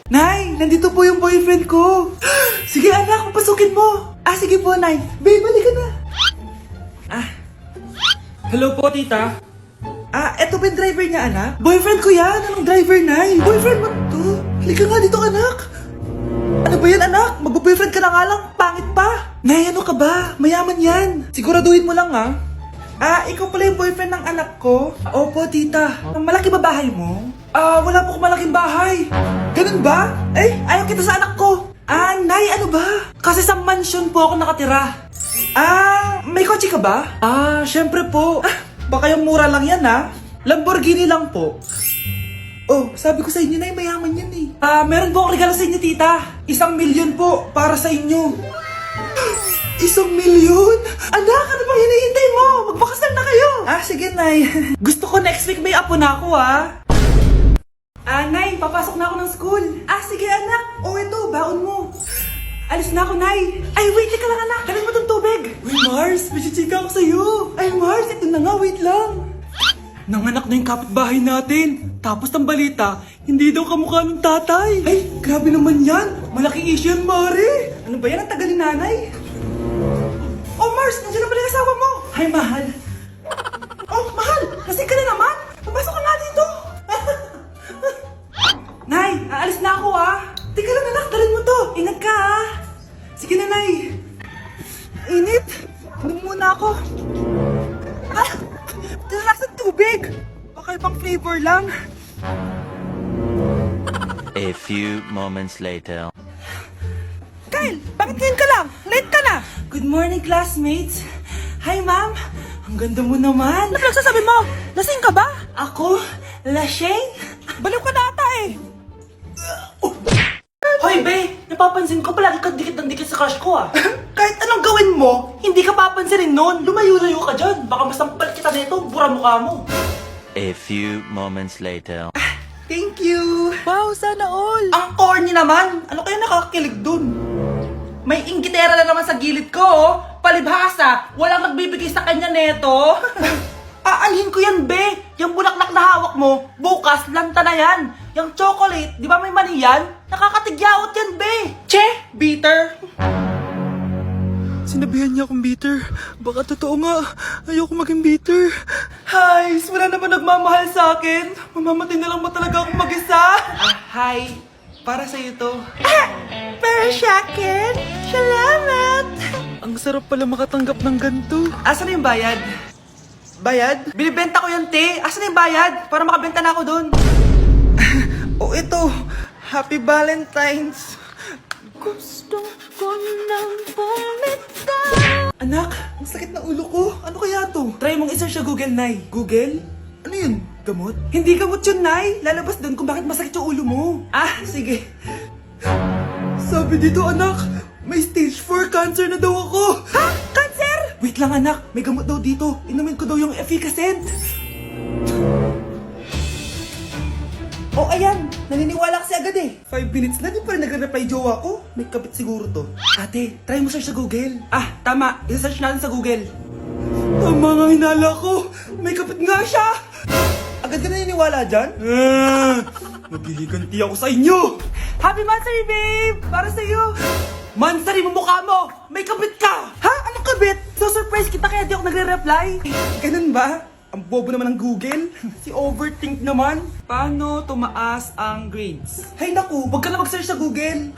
Nay, nandito po yung boyfriend ko. Sige anak, papasukin mo. Sige po, Nay. Babe, balik ka na. Hello po, tita. Eto ba yung driver niya, anak? Boyfriend ko yan. Anong driver, Nay? Boyfriend mo to? Halika nga dito, anak. Ano ba yan, anak? Magbo-boyfriend ka na nga lang. Pangit pa. Nay, ano ka ba? Mayaman yan. Siguraduhin mo lang, ha? Ikaw pala yung boyfriend ng anak ko? Opo, tita. Malaki ba bahay mo? Wala po akong malaking bahay. Ganun ba? Ayaw kita sa anak ko. Nay, ano ba? Kasi sa mansion po ako nakatira. May kotse ka ba? Syempre po. Baka yung mura lang yan, ha? Lamborghini lang po. Oh, sabi ko sa inyo, Nay, mayaman yan eh. Meron po akong regalo sa inyo, tita. 1,000,000 po para sa inyo. 1,000,000? Anak, ano bang hinihintay mo? Magpakasal na kayo. Sige, Nay. Gusto ko next week may apo na ako, Nay, papasok na ako ng school. Sige, anak. Ito, baon mo. Alis na ako, Nay. Wait ka lang, anak. Dalhin mo tong tubig. Uy, Mars, may chichika ako sa'yo. Mars, ito na nga, wait lang. Nanganak na yung kapitbahay natin. Tapos ang balita, hindi daw kamukha ng tatay. Grabe naman yan. Malaking issue yan, Mari. Ano ba yan? Ang tagal ni nanay. Oh, Mars, nandiyan na pala yung asawa mo. Hi, mahal. Oh, mahal, lasing ka na naman. Papasok ka nga dito. Nay, aalis na ako, Teka lang, anak, dalhin mo to. Ingat ka, Sige na, Nay. Init. Inom muna ako. Lasang tubig. Baka ibang flavor lang. A few moments later. Kyle, bakit ngayon ka lang? Late ka na. Good morning, classmates. Hi, ma'am. Ang ganda mo naman. Ano nagsasabi mo? Lasing ka ba? Ako? Lasing? Baliw ka na ata Hoy, be! Napapansin ko palagi ka dikit ng dikit sa crush ko, Kahit anong gawin mo, hindi ka papansinin nun. Lumayo-layo ka dyan. Baka masampal kita nito, bura mukha mo. A few moments later. Thank you! Wow, sana all! Ang corny naman! Ano kaya nakakakilig dun? May inggitera na naman sa gilid ko, Palibhasa, walang magbibigay sa kanya neto. Aanhin ko yan, be! Yung bulaklak na hawak mo, bukas, lanta na yan. Yung chocolate, di ba may mani yan? Nakakatigyawat yan, be! Che! Bitter! Sinabihan niya akong bitter. Baka totoo nga. Ayoko maging bitter. Hi, wala naman nagmamahal sa akin. Mamamatay na lang ba talaga akong mag-isa? Hi. Para sa'yo to. Para sa akin? Salamat. Ang sarap pala makatanggap ng ganito. Asan na yung bayad? Bayad? Binibenta ko yan, te. Asan na yung bayad? Para makabenta na ako dun. Ito. Happy Valentine's. Gusto ko nang bumitaw. Anak, ang sakit na ulo ko. Ano kaya to? Try mong i-search sa Google, Nay. Google? Ano yun? Gamot? Hindi gamot yun, Nay. Lalabas doon kung bakit masakit yung ulo mo. Sige. Sabi dito, anak, may stage 4 cancer na daw ako. Cancer? Wait lang, anak. May gamot daw dito. Inumin ko daw yung efficacent. Ayan. Naniniwala kasi agad 5 minutes na, di pa rin nagre-reply jowa ko. May kabit siguro to. Ate, try mo search sa Google. Tama. I-search natin sa Google. Tama nga hinala ko. May kabit nga siya. Agad ka naniniwala dyan? Maghihigante ako sa inyo. Happy Mansari, babe! Para sa'yo. Mansari mo mukha mo! May kabit ka! Anong kabit? So surprise kita kaya di ako nagre-reply. Ganun ba? Ang bobo naman ng Google. Si overthink naman. Paano tumaas ang grades? Hay naku, wag ka na mag-search sa Google.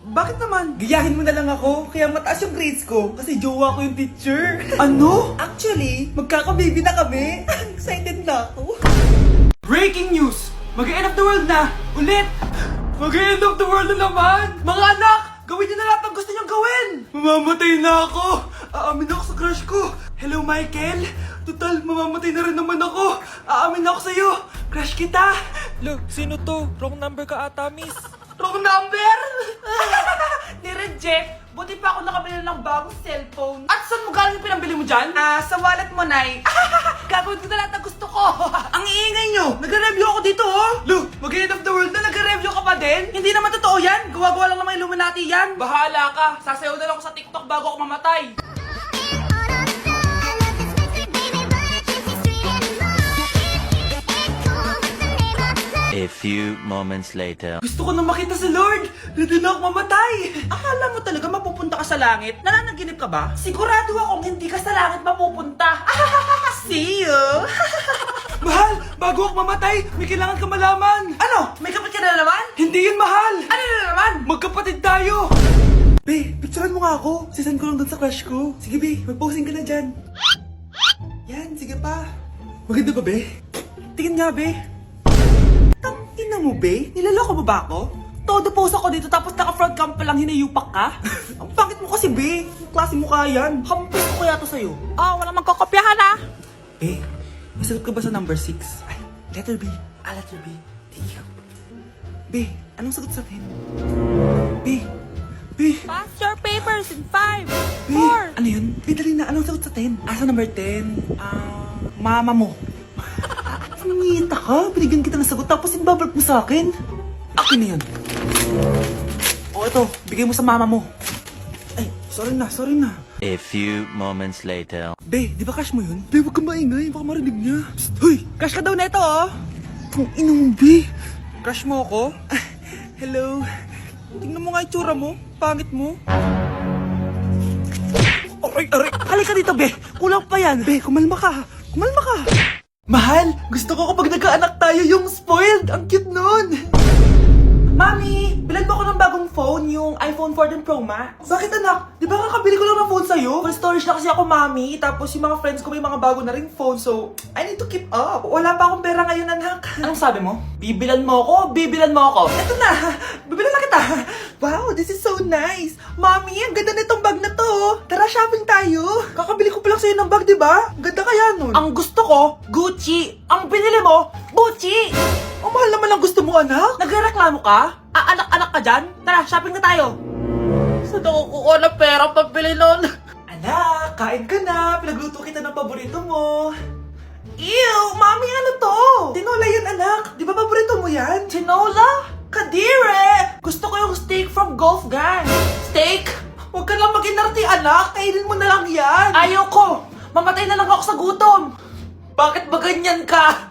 Bakit naman? Gayahin mo na lang ako, kaya mataas yung grades ko. Kasi jowa ko yung teacher. Ano? Actually, magkaka-baby na kami. Excited na ako. Breaking news! Mag-end of the world na! Ulit! Mag-end of the world na naman! Mga anak! Gawin niyo na lahat ng gusto niyong gawin! Mamamatay na ako! Aamin ako sa crush ko! Hello, Michael! Total, mamamatay na rin naman ako! Aamin ako sa'yo! Crush kita! Look, sino to? Wrong number ka ata, miss. Wrong number! Ni-reject! Buti pa ako nakabili ng bagong cellphone. At saan mo galing yung pinambili mo dyan? Sa wallet mo, Nay. Gagawin ko na lahat ng gusto ko. Ang iingay nyo! Nagre-review ako dito, Look, mag-end of the world na nagre-review ka pa din? Hindi naman totoo yan. Gawa-gawa lang naman Illuminati yan. Bahala ka. Sasayaw na lang ako sa TikTok bago ako mamatay. A few moments later. Gusto ko na makita si Lord. Ready na ako mamatay. Akala mo talaga mapupunta ka sa langit? Nananaginip ka ba? Sigurado akong hindi ka sa langit mapupunta. See you. Mahal, bago ako mamatay, may kailangan ka malaman. Ano? May kapatid ka na naman? Hindi yun, mahal. Ano na naman? Magkapatid tayo. Be, picturean mo nga ako. Sisend ko lang dun sa crush ko. Sige, Be, mag-posing ka na dyan. Yan, sige pa. Maganda ba, Be? Tingin nga, Be. Tingnan mo, Be? Nilaloko mo ba ako? Todo pose ako dito tapos naka-front cam pa lang hinayupak ka? Ang pangit mo kasi, Be. Yung klase mo kaya yan. Hampis ko kaya to sa'yo. Walang magkokopyahan ah. Be, nasagot ka ba sa number 6? Ay, letter B. Letter B. Thank you. Be, anong sagot sa 10? Be. Pass your papers in 5, Be, 4. ano yun? Be, dali na. Anong sagot sa 10? Sa number 10? Mama mo. Nangihita ka? Binigyan kita ng sagot tapos ibabalik mo sa akin? Akin na yan. O ito, bigay mo sa mama mo. Ay, sorry na. A few moments later. Be, di ba crush mo yun? Be, huwag kang maingay. Baka marinig niya. Psst, hoy! Crush ka daw na ito, oh! Kung inong, Be. Crush mo ako? Hello? Tingnan mo nga itsura mo. Pangit mo. Aray! Halika dito, Be. Kulang pa yan. Be, kumalma ka. Mahal, gusto ko kapag nagkaanak tayo yung spoiled. Ang cute nun. Mami, bilan mo ako ng bagong phone, yung iPhone 14 Pro Max. Bakit anak? Di ba kakabili ko lang ng phone sa'yo? Full storage na kasi ako, Mami. Tapos yung mga friends ko may mga bago na ring phone, so I need to keep up. Wala pa akong pera ngayon, anak. Anong sabi mo? Bibilan mo ako. Eto na, bibilan na kita. Wow, this is so nice. Mami, ang ganda nitong bag na to. Tara, shopping tayo. Kakabili ko pa lang sa'yo ng bag, di ba? Ang ganda kaya nun. Ang gusto ko, Gucci. Ang binili mo, Gucci. Ang mahal naman ang gusto mo, anak. Nagrereklamo ka? Anak-anak ka dyan? Tara, shopping na tayo. Saan ako kukuha ng pera pambili nun? Anak, kain ka na. Pinagluto kita ng paborito mo. Ew, Mami, ano to? Tinola yun, anak. Di ba paborito mo yan? Tinola? Kadire! Gusto ko yung steak from Golf Gang. Steak? Huwag ka lang mag-inarti, anak. Kainin mo na lang yan. Ayoko. Mamatay na lang ako sa gutom. Bakit ba ganyan ka?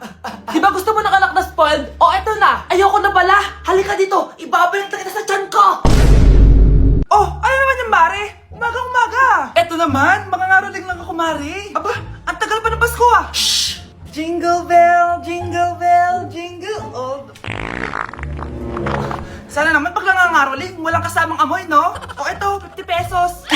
Di ba gusto mo ng anak na spoiled? O eto na, ayoko na pala. Halika dito, ibabalint kita sa tiyan ko. Oh, ano naman yung Mare? Umaga-umaga. Eto naman, mangangaroling lang ako, Mare. Aba, ang tagal pa ng Pasko ah. Shh! Jingle bell, jingle bell, jingle all. Sana naman pag nangangaroling, walang kasamang amoy, no? O eto, 50 pesos.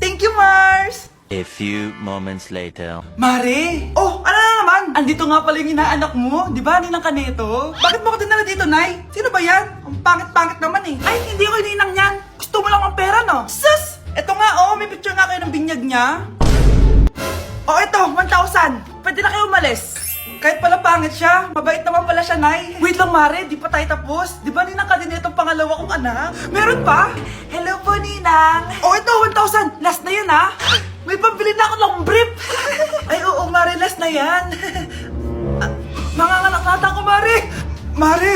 Thank you, Mars. A few moments later. Mare! Oh, ano na naman? Andito nga pala yung inaanak mo. Di ba, ninang ka nito? Bakit mo ko dinala dito, Nay? Sino ba yan? Ang pangit-pangit naman eh. Ay, hindi ko ninang yan. Gusto mo lang ang pera, no? Sus! Eto nga, oh. May picture nga kayo ng binyag niya. Oh, eto, 1,000. Pwede na kayo umalis. Kahit pala pangit siya, mabait naman pala siya, Nay. Wait lang, Mare. Di pa tayo tapos. Di ba ninang ka din itong pangalawa kong anak? Meron pa? Hello po, Ninang. Oh, ito, 1,000. Last na yun, ha? May pambili na ako ng brief. Ay, oo, Mare, last na yan. Manganganak nata ako, Mare. Mare!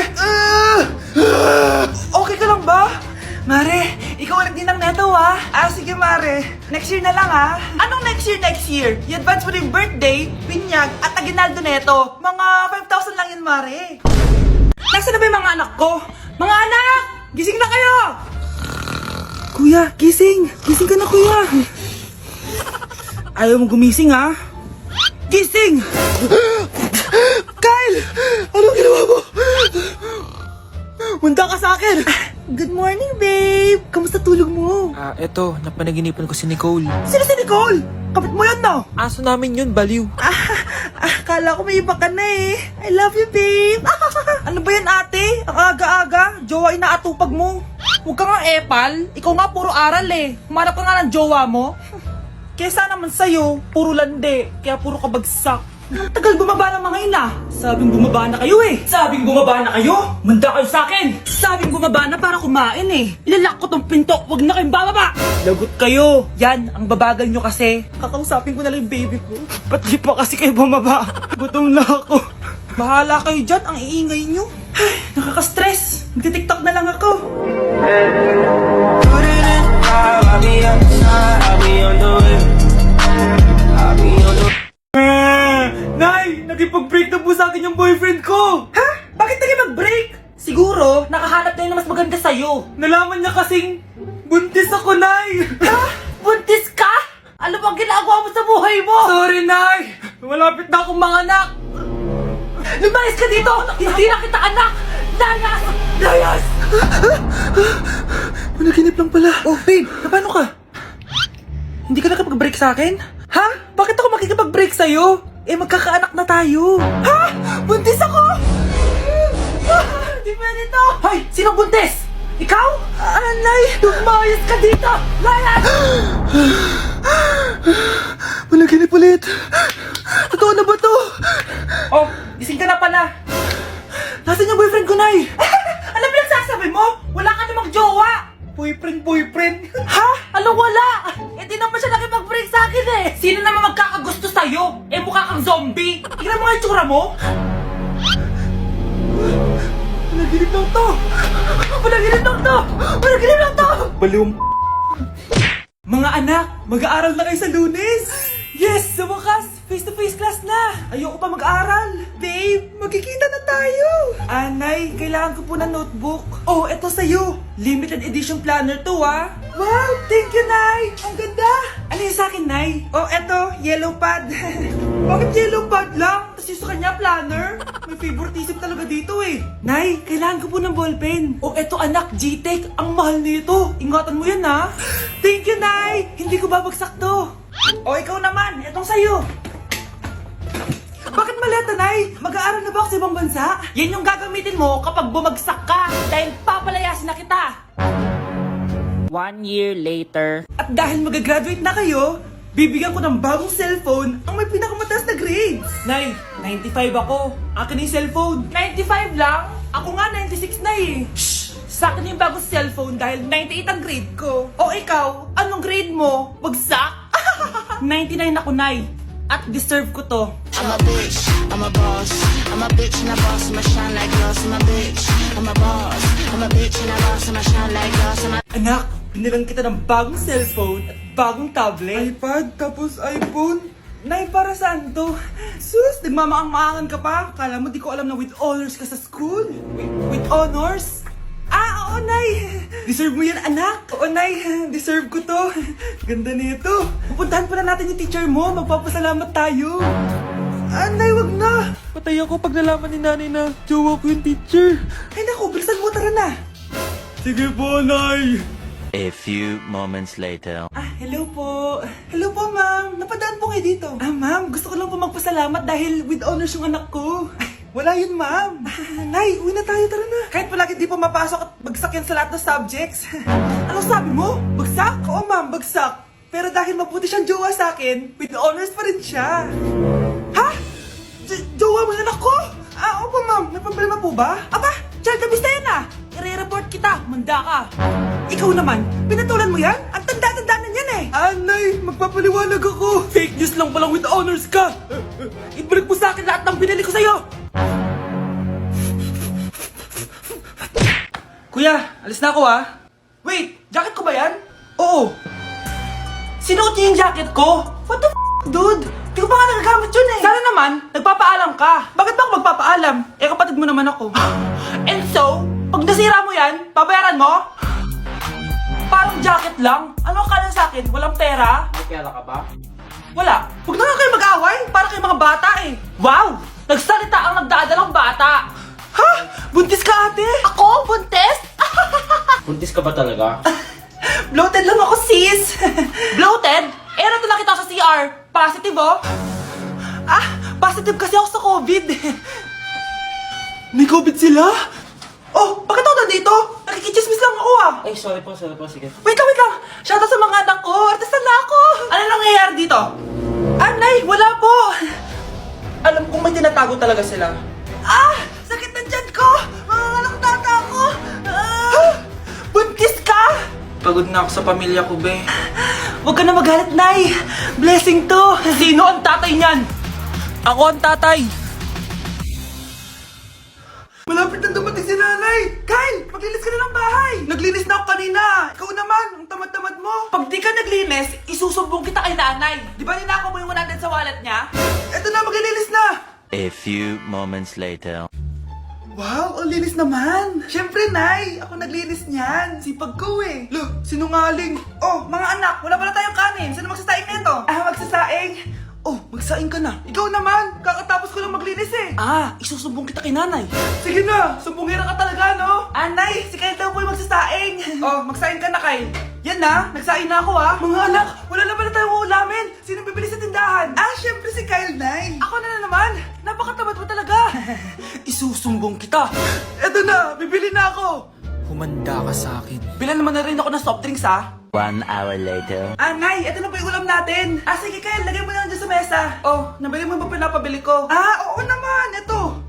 Okay ka lang ba? Mare, ikaw ulit din ang neto, ha? Sige, Mare. Next year na lang, ha? Anong next year? I-advance mo na yung birthday, pinyag, at aginaldo neto. Mga 5,000 lang yun, Mare. Nasaan na ba yung mga anak ko? Mga anak! Gising na kayo! Kuya, gising! Gising ka na, kuya! Ayaw mo gumising, ha? Gising! Kyle! Anong ginawa mo? Munda ka sa akin! Good morning, babe! Kamusta tulog mo? Eto, napanaginipan ko si Nicole. Sino si Nicole? Kapit mo yun, no? Aso namin yun, baliw. Kala ko may iba ka na eh. I love you, babe! Ano ba yan, ate? Ang aga-aga. Jowa inaatupag mo. Huwag ka nga epal. Ikaw nga puro aral eh. Humanap ka nga ng jowa mo. Kesa naman sa'yo, puro lande. Kaya puro kabagsak. Ang tagal bumaba ng mga ina. Sabing bumaba na kayo eh. Sabing bumaba na kayo. Manda kayo sa akin. Sabing bumaba na para kumain eh. Ilalak ko tong pinto. Huwag na kayong bababa. Lagot kayo. Yan, ang babagal nyo kasi. Kakausapin ko na lang yung baby ko. Ba't di pa kasi kayo bumaba? Gutom na ako. Bahala kayo dyan. Ang iingay nyo. Ay, nakaka-stress. Magti-tiktok na lang ako. Nay! Nakipag-break na po sa akin yung boyfriend ko! Ha? Bakit naging mag-break? Siguro, nakahanap na yun na mas maganda sa'yo. Nalaman niya kasing buntis ako, Nay! Ha? Buntis ka? Ano bang ginagawa mo sa buhay mo? Sorry, Nay! Malapit na akong manganak! Lumayas ka dito! Hindi na kita anak! Layas! Layas! Panaginip lang pala. Oh, babe, paano ka? Hindi ka nakapag-break sa akin? Ha? Bakit ako makikipag-break sa'yo? Eh, magkakaanak na tayo. Ha? Buntis ako! Di pwede to! Hoy! Sino buntis? Ikaw? Anay! Lumayas ka dito! Layas! Panaginip ulit. Totoo na ba to? Oh, gising ka na pala. Nasaan yung boyfriend ko, Nay? Alam mo yung sasabi mo? Wala ka namang jowa! Boyfriend? Ha? Ano wala? Eh di naman siya nakipag-break sa akin eh! Sino naman magkakagusto sa'yo? Eh mukha kang zombie! Tignan mo nga yung tsura mo! Panaginip lang to. Panaginip lang to! Panaginip lang to! Baliwang Mga anak, mag-aaral na kayo sa Lunes! Yes! Sa wakas, face-to-face class na! Ayoko pa mag-aaral! Babe, magkikita na tayo! Anay, kailangan ko po ng notebook. Oh, eto sa'yo! Limited edition planner to, ah! Wow! Thank you, Nay! Ang ganda! Ano yung sa'kin, Nay? Oh, eto, yellow pad. Bakit yellow pad lang? Tapos yung sa kanya, planner? May favoritism talaga dito eh. Nay, kailangan ko po ng ballpen. Oh, eto anak, G-Tech. Ang mahal nito. Ingatan mo yan, ha? Thank you, Nay! Hindi ko babagsak to. O, ikaw naman. Etong sa'yo. Bakit maleta, Nay? Mag-aaral na ba ako sa ibang bansa? Yan yung gagamitin mo kapag bumagsak ka dahil papalayasin na kita! 1 year later. At dahil mag-graduate na kayo, bibigyan ko ng bagong cellphone ang may pinakamataas na grades. Nay, 95 ako. Akin na yung cellphone. 95 lang? Ako nga, 96 na eh. Shh! Sa akin yung bagong cellphone dahil 98 ang grade ko. O ikaw, anong grade mo? Bagsak? 99 ako, Nay. At deserve ko to. I'm a bitch, I'm a boss. I'm a bitch and a boss, I'ma shine like glass. I'm a bitch, I'm a boss. I'm a bitch and a boss, I'ma shine like glass. I'm a Anak, binilang kita ng bagong cellphone at bagong tablet. iPad, tapos iPhone. Nay, para saan to? Sus, nagmamaang-maangan ka pa? Kala mo di ko alam na with honors ka sa school? With honors? Ah, oo, Nay! Deserve mo yan, anak! Oo, Nay, deserve ko to. Ganda nito. Pupuntahan pa na natin yung teacher mo. Magpapasalamat tayo. Ah, Nay, wag na! Patay ako pag nalaman ni nanay na jowa ko yung teacher. Ay, naku, bilisan mo, tara na! Sige po, Nay! A few moments later. Ah, hello po. Hello po, ma'am. Napadaan po kayo dito. Ah, ma'am, gusto ko lang po magpasalamat dahil with honors yung anak ko. Ay, wala yun, ma'am. Nay, uwi na tayo, tara na. Kahit palagi di po mapasok at bagsak yan sa lahat ng subjects. Ano sabi mo? Bagsak? Oo, ma'am, bagsak. Pero dahil mabuti siyang jowa sa akin, with honors pa rin siya. Ha? Jowa mo yung anak ko? Ah, opo, ma'am. May problema po ba? Aba, child abuse na yan ah. I-report kita, manda ka. Ikaw naman, pinatulan mo yan? Ang tanda-tanda na yan eh! Anay, magpapaliwanag ako! Fake news lang palang with honors ka! Ibalik mo sa akin lahat ng binili ko sa'yo! Kuya, alis na ako ah! Wait, jacket ko ba yan? Oo! Sinuot niyo yung jacket ko? What the dude? Di ko pa nga nagagamit yun eh! Sana naman, nagpapaalam ka. Bakit ba ako magpapaalam? Eh kapatid mo naman ako. And so, pag nasira mo yan, babayaran mo? Parang jacket lang. Ano akala sa akin? Walang pera? May pera ka ba? Wala. Huwag na nga kayo mag-away! Para kayo mga bata eh! Wow! Nagsalita ang nagdadalang bata. Ha? Buntis ka ate? Ako? Buntis? Buntis ka ba talaga? Bloated lang ako sis! Bloated? Eh, ano to nakita ko sa CR? Positive oh? Ah, positive kasi ako sa COVID. May COVID sila? Oh, bakit ako nandito? Nakikichismis lang ako ah. Ay, sorry po, sige. Wait lang. Shoutout sa mga anak ko. Artista na ako. Ano nangyayari dito? Anay, wala po. Alam kong may tinatago talaga sila. Ah, sakit ng tiyan ko. Mga tata ako. Ah, buntis ka? Pagod na ako sa pamilya ko, be. Huwag ka na magalit, Nay. Blessing to. Sino ang tatay niyan? Ako ang tatay! Malapit na dumating si nanay! Kyle! Maglinis ka na ng bahay! Naglinis na ako kanina! Ikaw naman! Ang tamad-tamad mo! Pag di ka naglinis, isusumbong kita kay nanay. Di ba ninakaw mo yung 100 sa wallet niya? Eto na, maglilinis na! A few moments later. Wow, ang linis naman. Siyempre, Nay. Ako naglinis niyan. Sipag ko eh. Lo, sinungaling. Oh, mga anak, wala pala tayong kanin. Sino magsasaing nito? Magsasaing? Oh, magsaing ka na. Ikaw naman. Kakatapos ko lang maglinis eh. Isusumbong kita kay nanay. Sige na, sumbungira ka talaga, no? Nay, si Kyle daw po yung magsasaing. Oh, magsaing ka na, Kyle. Yan na, nagsaing na ako Mga anak, wala na pala tayong uulamin. Sino bibili sa tindahan? Syempre si Kyle, Nay. Ako na naman. Napakatamad mo talaga. Isusumbong kita. Eto na, bibili na ako. Humanda ka sa akin. Bilan naman na rin ako ng soft drinks, ha? 1 hour later. Nay, eto na po yung ulam natin. Sige, Kyle, lagay mo na lang dyan sa mesa. Oh, nabili mo ba pinapabili ko? Oo naman, eto.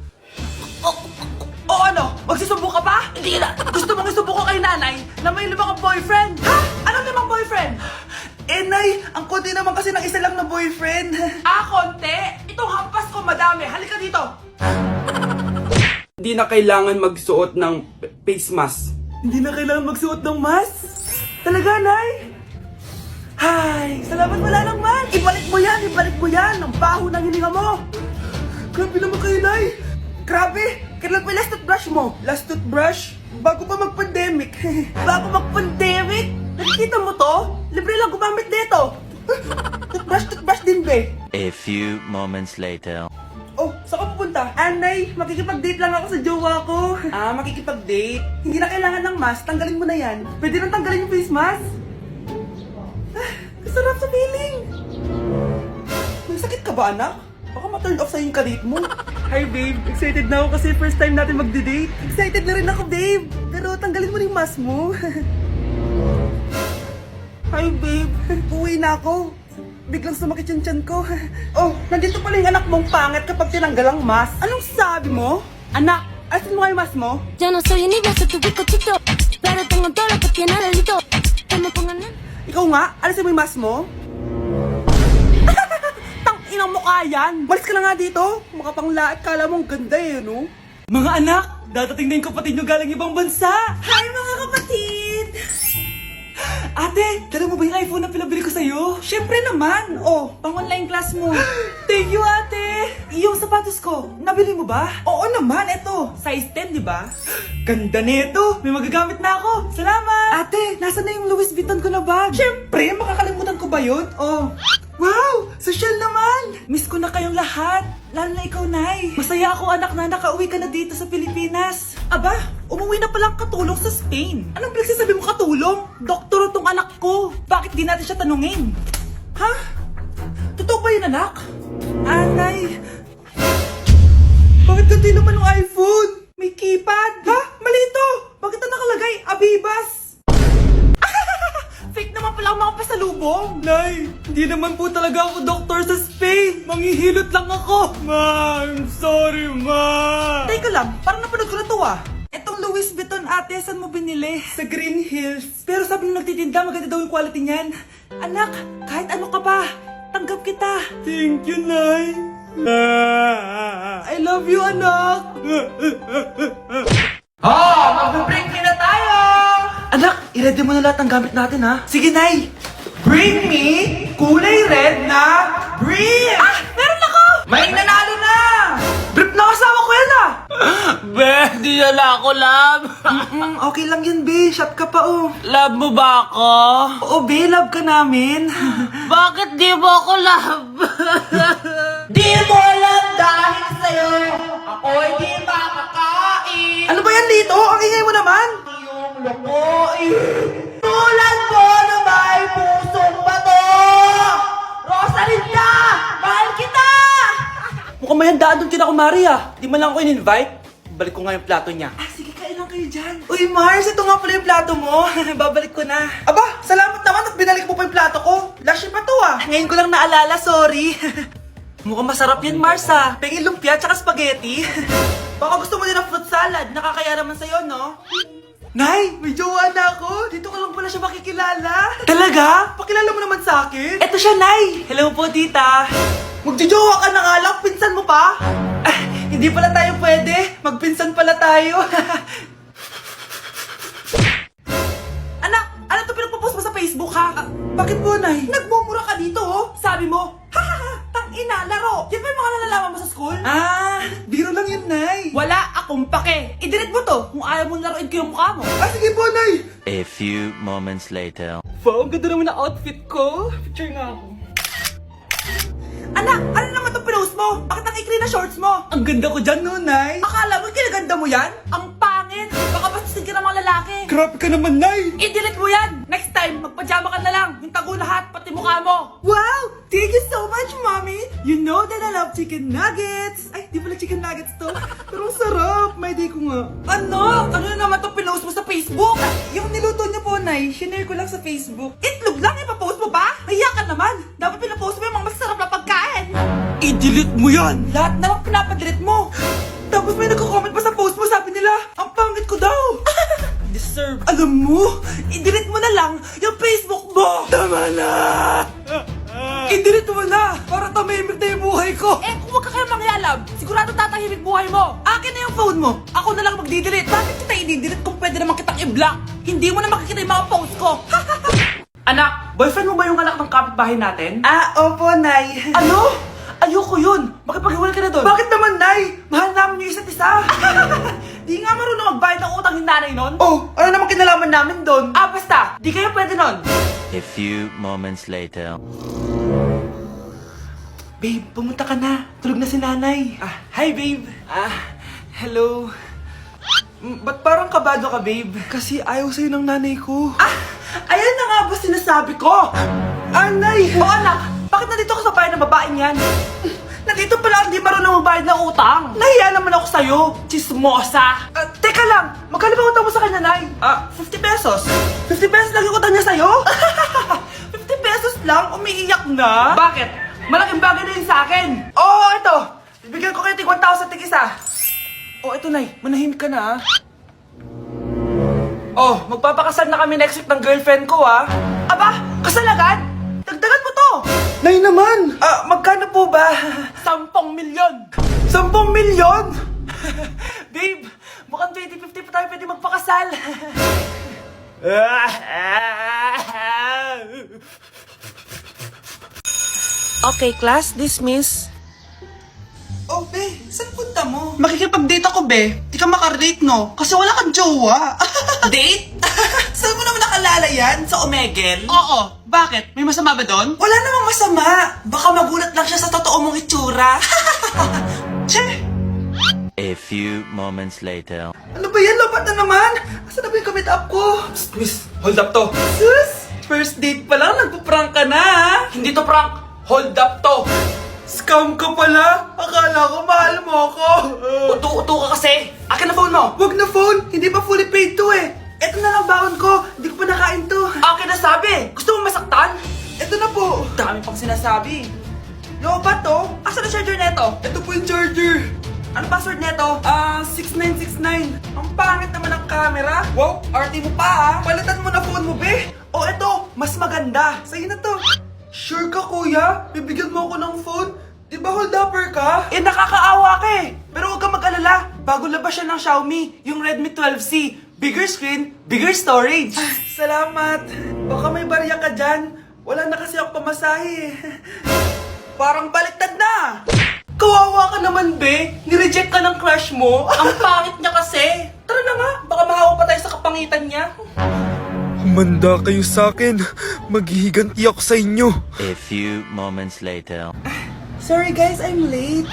Ano? Magsusumbong ka pa? Hindi na. Gusto mong isumbong ko kay nanay na may 5 kang boyfriend? Ha? Anong 5 boyfriend? Nay, ang konti naman kasi ng isa lang na boyfriend. Konti? Itong hampas ko madami. Halika dito. Hindi na kailangan magsuot ng face mask. Hindi na kailangan magsuot ng mask? Talaga, Nay? Hay, salamat wala lang man. Ibalik mo yan. Ang baho ng hininga mo. Grabe naman kayo, Nay. Grabe, kailan pa yung last toothbrush mo? Last toothbrush? Bago pa mag-pandemic. Bago mag-pandemic? Nakikita mo to? Libre lang gumamit dito. Toothbrush din, be. A few moments later. Oh, saan ka pupunta? Nay, makikipag-date lang ako sa jowa ko. Makikipag-date? Hindi na kailangan ng mask, tanggalin mo na yan. Pwede nang tanggalin yung face mask? Kasarap sa feeling. May sakit ka ba, anak? Baka ma-turn off sa'yo yung kadate mo. Hi, babe. Excited na ako kasi first time natin mag-date. Excited na rin ako, babe. Pero tanggalin mo na yung mask mo. Hi, babe. Uwi na ako. Biglang sumakit yung tiyan ko. Oh, nandito pala yung anak mong pangit kapag tinanggal ang mask. Anong sabi mo? Anak, asin mo nga yung mask mo? Yo no soy envidioso, tu bizcochito, pero tengo todo lo que tiene delito. Que me pongan en... Ikaw nga, alisin mo yung mask mo? Tang-inang mukha yan! Malis ka na nga dito! Makapanglait, kala mong ganda eh, no? Mga anak, dadating na yung kapatid nyo galing ibang bansa! Hi mga kapatid! Ate, dala mo ba yung iPhone na pinabili ko sa'yo? Siyempre naman! Oh, pang-online class mo. Thank you, ate! Yung sapatos ko, nabili mo ba? Oo naman, eto. Size 10, di ba? Ganda nito! May magagamit na ako! Salamat! Ate, nasa na yung Louis Vuitton ko na bag? Siyempre, makakalimutan ko ba yun? Oh. Wow! Social naman! Miss ko na kayong lahat! Lalo na ikaw, Nay! Masaya ako, anak, na nakauwi ka na dito sa Pilipinas! Aba, umuwi na palang katulong sa Spain! Anong pinagsasabi mo katulong? Doktor tong anak ko! Bakit di natin siya tanungin? Ha? Totoo ba yun, anak? Nay! Bakit ganti naman ng iPhone? May keypad! Ha? Mali ito! Bakit na nakalagay? Abibas! Fake naman pala ang mga pasalubong! Nay, hindi naman po talaga ako doktor sa Spain! Manghihilot lang ako! Ma, I'm sorry, Ma! Teka lang, parang napanood ko na to Etong Louis Vuitton ate, saan mo binili? Sa Green Hills. Pero sabi nung nagtitinda, maganda daw yung quality niyan. Anak, kahit ano ka pa, tanggap kita. Thank you, Nay. I love you, anak. Mag-break na tayo! Anak, i-ready mo na lahat ng gamit natin, ha? Sige, Nay! Bring me kulay red na brief! Meron ako! May nanalo na! Brief na kasama ko yan, Be, di na ako, love. Okay lang yun, be. Shot ka pa, oh. Love mo ba ako? Oo, be. Love ka namin. Bakit di mo ako love? Di mo alam dahil sa'yo ako'y di makakain. Ano ba yan dito? Ang ingay mo naman. Yung lukuin. Tulad mo na may pusong bato. Rosalinda! Mahal kita! Mukhang may handaan doon kina kumari, Di man lang ako in-invite. Balik ko nga yung plato niya. Sige, kain lang kayo dyan. Uy, Mars, ito nga pala yung plato mo. Babalik ko na. Aba, salamat naman at binalik mo pa yung plato ko. Last year pa to, Ngayon ko lang naalala, sorry. Mukhang masarap yan, Mars, Pengin lumpia tsaka spaghetti. Baka gusto mo din ng fruit salad. Nakakaya naman sa'yo, no? Nay, may jowa na ako. Dito ko lang pala siya makikilala. Talaga? Pakilala mo naman sa akin. Eto siya, Nay. Hello po, tita. Magjojowa ka na nga lang. Pinsan mo pa? Hindi pala tayo pwede. Magpinsan pala tayo. Anak, ano to pinagpo-post mo sa Facebook, ha? Bakit po, Nay? Nagmumura ka dito, Sabi mo, tang ina, laro. Yan ba yung mga nalalaman mo sa school? Biro lang yun, Nay. Wala ako akong pake. I-delete mo to kung ayaw mo laruin ko yung mukha mo. Ah, sige po, Nay! A few moments later. Wow, ang ganda naman ng outfit ko. Picture nga ako. Anak, ano naman itong pinost mo? Bakit ang ikli na shorts mo? Ang ganda ko dyan, no, Nay? Akala mo kinaganda mo yan? Ang pangit! Baka bastusin ka ng mga lalaki. Grabe ka naman, Nay! I-delete mo yan! Next time, magpajama ka na lang. Yung tago lahat, pati mukha mo. Wow! Thank you so much, Mommy! You know that I love chicken nuggets! Ay, di pala chicken nuggets to. Pero ang sarap! May day ko nga. Ano? Ano na naman itong pinost mo sa Facebook? Yung niluto niyo po, Nay, shinare ko lang sa Facebook. Itlog lang, ipapost mo pa? Mahiya ka naman. Dapat pinapost mo yung mga masarap na pagkain. I-delete mo yan! Lahat na lang pinapadelete mo. Tapos may nagko-comment pa sa post mo, sabi nila, ang pangit ko daw! Deserve. Alam mo, I-delete mo na lang yung Facebook mo. tama na! I-delete mo na! Para tumimik na yung buhay ko! Eh, kung wag ka kayo mangyalab, sigurado tatahimik buhay mo. Akin na yung phone mo. Ako na lang magdi-delete. Bakit kita i-delete kung pwede naman kitang i-block? Hindi mo na makikita yung mga post ko. Anak, boyfriend mo ba yung anak ng kapitbahay natin? Ah, opo, Nay. Ano? Ayoko yun. Makipaghiwalay ka na doon. Bakit naman, Nay? Mahal namin yung isa't isa. Di nga marunong magbayad ng utang yung nanay nun. Oh, ano naman kinalaman namin doon? Ah, basta. Di kayo pwede nun. A few moments later. Babe, pumunta ka na. Tulog na si nanay. Ah, hi, babe. Hello. Ba't parang kabado ka, babe? Kasi ayaw sa'yo ng nanay ko. Ayan na nga ba sinasabi ko? Nay! O anak, bakit nandito ka sa bahay ng babaeng yan? Nandito pala hindi marunong magbayad ng utang. Nahiya naman ako sa'yo, chismosa. Teka lang, magkano ba utang mo sa kanya, Nay? 50 pesos. 50 pesos lang yung utang niya sa'yo? 50 pesos lang? Umiiyak na? Bakit? Malaking bagay na yun sa akin. Oo, ito. Bibigyan ko kayo tig 1,000 tig isa. Oh, ito, Nay. Manahimik ka na, Oh, magpapakasal na kami next week ng girlfriend ko, ah. Aba, kasal agad? Dagdagan mo to. Nay naman! Magkano po ba? 10 milyon. 10 milyon? Babe, mukhang 2050 pa tayo pwede magpakasal. Okay, class, dismiss. Oh, be, saan punta mo? Makikipag-date ako, be. Di ka makarelate, no? Kasi wala kang jowa. Date? Saan mo naman nakalala yan? Sa Omegle? Oo. Bakit? May masama ba doon? Wala namang masama. Baka magulat lang siya sa totoo mong itsura. Che! A few moments later. Ano ba yan? Lobat na naman! Asan na ba yung commit up ko? Psst, miss, hold up to. Sus! First date pa lang, nagpa-prank ka na, ha? Hindi to prank. Hold up to. Scam ka pala! Akala ko mahal mo ako! Uto-uto ka kasi. Akin na phone mo. Wag na phone! Hindi pa fully paid to eh! Eto na lang baon ko! Hindi ko pa nakain to! Akin na sabi. Gusto mo masaktan? Eto na po! Dami pang sinasabi. Lobat to? Asan ang charger neto? Ito po yung charger! Ano password neto? 6969! Ang pangit naman ng camera. Wow, RT mo pa ah. Palitan mo na phone mo, be! O eto, mas maganda. Sa'yo na to! Sure ka, kuya? Bibigyan mo ako ng phone? Di ba hold upper ka? Eh, nakakaawa ka eh. Pero huwag kang mag-alala. Bago labas siya ng Xiaomi, yung Redmi 12C. Bigger screen, bigger storage. Salamat! Baka may barya ka dyan. Wala na kasi ako pamasahe eh. Parang baliktad na. Kawawa ka naman, be. Nireject ka ng crush mo. Ang pangit niya kasi. Tara na nga, baka mahawa pa tayo sa kapangitan niya. Humanda kayo sa akin. Maghihiganti ako sa inyo. A few moments later. Sorry guys, I'm late.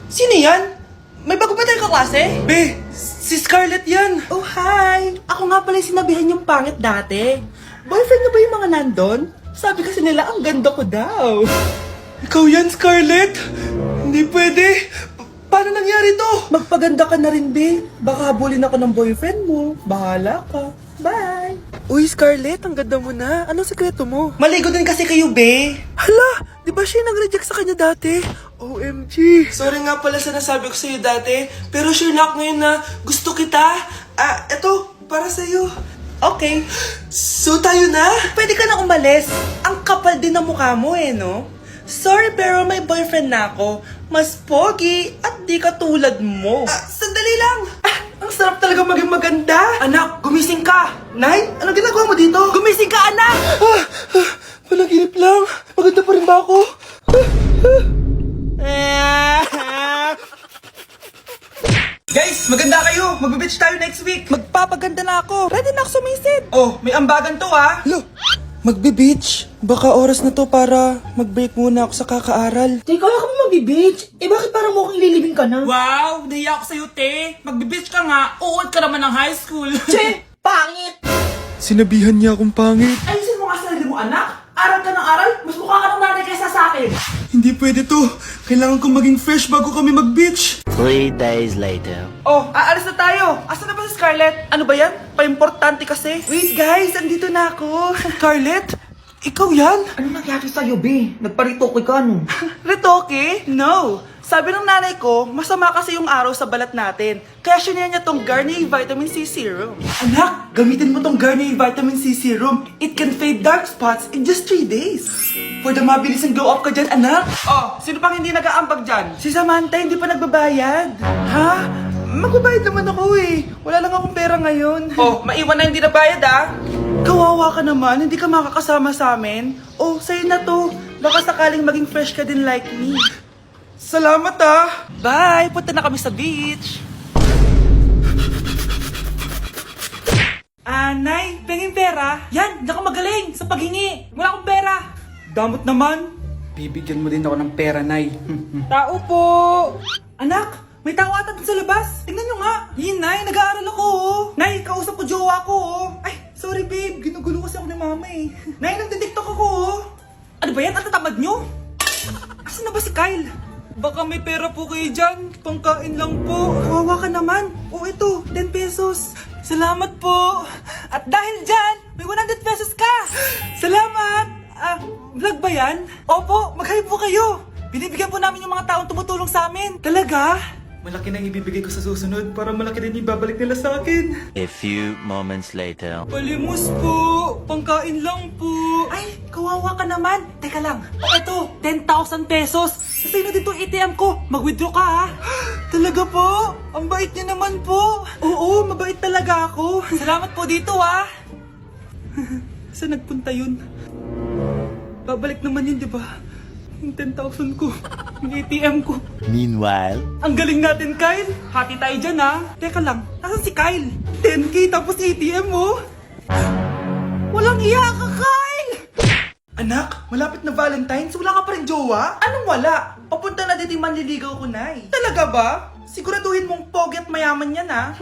Sino yan? May bago ba tayong kaklase? Be, si Scarlett yan! Oh, hi! Ako nga pala yung sinabihan yung pangit dati. Boyfriend na ba yung mga nandun? Sabi kasi nila, ang ganda ko daw. Ikaw yan, Scarlett? Hindi pwede! Paano nangyari to? Magpaganda ka na rin, be. Baka habulin ako ng boyfriend mo. Bahala ka. Bye! Uy, Scarlett, ang ganda mo na. Anong sekreto mo? Maligo din kasi kayo, be. Hala, di ba siya nag-reject sa kanya dati? OMG. Sorry nga pala sa nasabi ko sa'yo dati, pero sure na ako ngayon na gusto kita. Eto, para sa'yo. Okay. So tayo na? Pwede ka na umalis. Ang kapal din ng mukha mo eh, no? Sorry, pero may boyfriend na ako. Mas pogi at di katulad mo. Sandali lang. Ang sarap talaga maging maganda. Anak, gumising ka! Nay, ano ginagawa mo dito? Gumising ka, anak! Panaginip lang. Maganda pa rin ba ako? Guys, maganda kayo. Magbe-beach tayo next week. Magpapaganda na ako. Ready na ako sumisid. Oh, may ambagan to ah. Lo, magbe-beach. Baka oras na to para mag-break muna ako sa kakaaral. Teka, wala ka mo mag-beach? Eh bakit parang mukhang ililibing ka na? Wow, nahiya ako sa'yo, te. Magbe-beach ka nga. Uod ka naman ng high school. Che, pangit! Sinabihan niya akong pangit. Ayusin mo nga sarili mo, anak. Aral ka ng aral, mas mukha ka ng nanay kaysa sa akin. Hindi pwede to. Kailangan kong maging fresh bago kami mag-beach. 3 days later. Oh, aalis na tayo. Asa na ba si Scarlett? Ano ba yan? Pa-importante kasi. Wait guys, andito na ako. Scarlett, ikaw yan? Ano nangyari sa'yo, B? Nagparitokoy ka, no? Retoke? No. Sabi ng nanay ko, masama kasi yung araw sa balat natin. Kaya sinaya niya tong Garnier Vitamin C Serum. Anak, gamitin mo tong Garnier Vitamin C Serum. It can fade dark spots in just 3 days. For the mabilis and glow up ka dyan, anak. Oh, sino pang hindi nag-aambag dyan? Si Samantha hindi pa nagbabayad. Ha? Magbabayad naman ako eh. Wala lang akong pera ngayon. Oh, maiwan na hindi nabayad ah. Kawawa ka naman, hindi ka makakasama sa amin. Oh, sa'yo na to. Baka sakaling maging fresh ka din like me. Salamat ah! Bye! Punta na kami sa beach! Nay, pengin pera? Yan, diyan ka magaling sa paghingi. Wala akong pera. Damot naman. Bibigyan mo din ako ng pera, Nay. Tao po! Anak, may tao ata dun sa labas. Tingnan nyo nga. Yun, Nay, nag-aaral ako oh. Nay, kausap ko jowa ko oh. Ay, sorry babe, ginugulo kasi ako ni mama eh. Nay, nagtitiktok ako oh. Ano ba yan? Ang tatamad nyo? Asan na ba si Kyle? Baka may pera po kayo dyan. Pangkain lang po. Kawawa ka naman. O ito, 10 pesos. Salamat po. At dahil dyan, may 100 pesos ka. Salamat. Vlog ba yan? Opo, mag-hi po kayo. Binibigyan po namin yung mga taong tumutulong sa amin. Talaga? Malaki na ibibigay ko sa susunod para malaki din ibabalik nila sa akin. A few moments later. Palimos po. Pangkain lang po. Ay, kawawa ka naman. Teka lang. Ito, 10,000 pesos. Sa'yo na dito ATM ko. Mag-withdraw ka ha. Talaga po? Ang bait niya naman po. Oo, mabait talaga ako. Salamat po dito ha. Saan nagpunta yun? Babalik naman yun, di ba? Yung 10,000 ko. Yung ATM ko. Meanwhile. Ang galing natin, Kyle. Hati tayo dyan, ha? Teka lang, nasan si Kyle? 10K tapos ATM mo? Walang iya ka, Kyle! Anak, malapit na Valentine's, wala ka pa rin jowa? Anong wala? Papunta na dito yung manliligaw ko, Nay. Talaga ba? Siguraduhin mong pogi at mayaman yan, ha?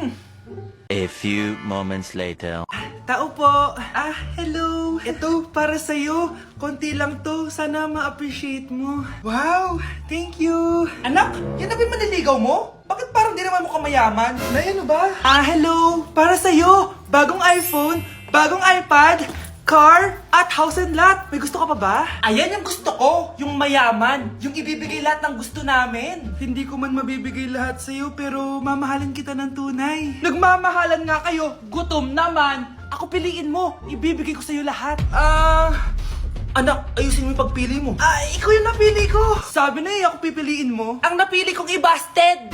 A few moments later. Tao po. Hello. Ito, para sa'yo. Konti lang to. Sana ma-appreciate mo. Wow, thank you. Anak, yan na ba yung manliligaw mo? Bakit parang di naman mo kamayaman? Nay, ano ba? Hello. Para sa'yo. Bagong iPhone, bagong iPad, car, at house and lot. May gusto ka pa ba? Ayan yung gusto ko. Yung mayaman. Yung ibibigay lahat ng gusto namin. Hindi ko man mabibigay lahat sa'yo, pero mamahalin kita ng tunay. Nagmamahalan nga kayo. Gutom naman. Ako piliin mo. Ibibigay ko sa'yo lahat. Anak, ayusin mo yung pagpili mo. Ikaw yung napili ko. Sabi na ako pipiliin mo. Ang napili kong i-busted.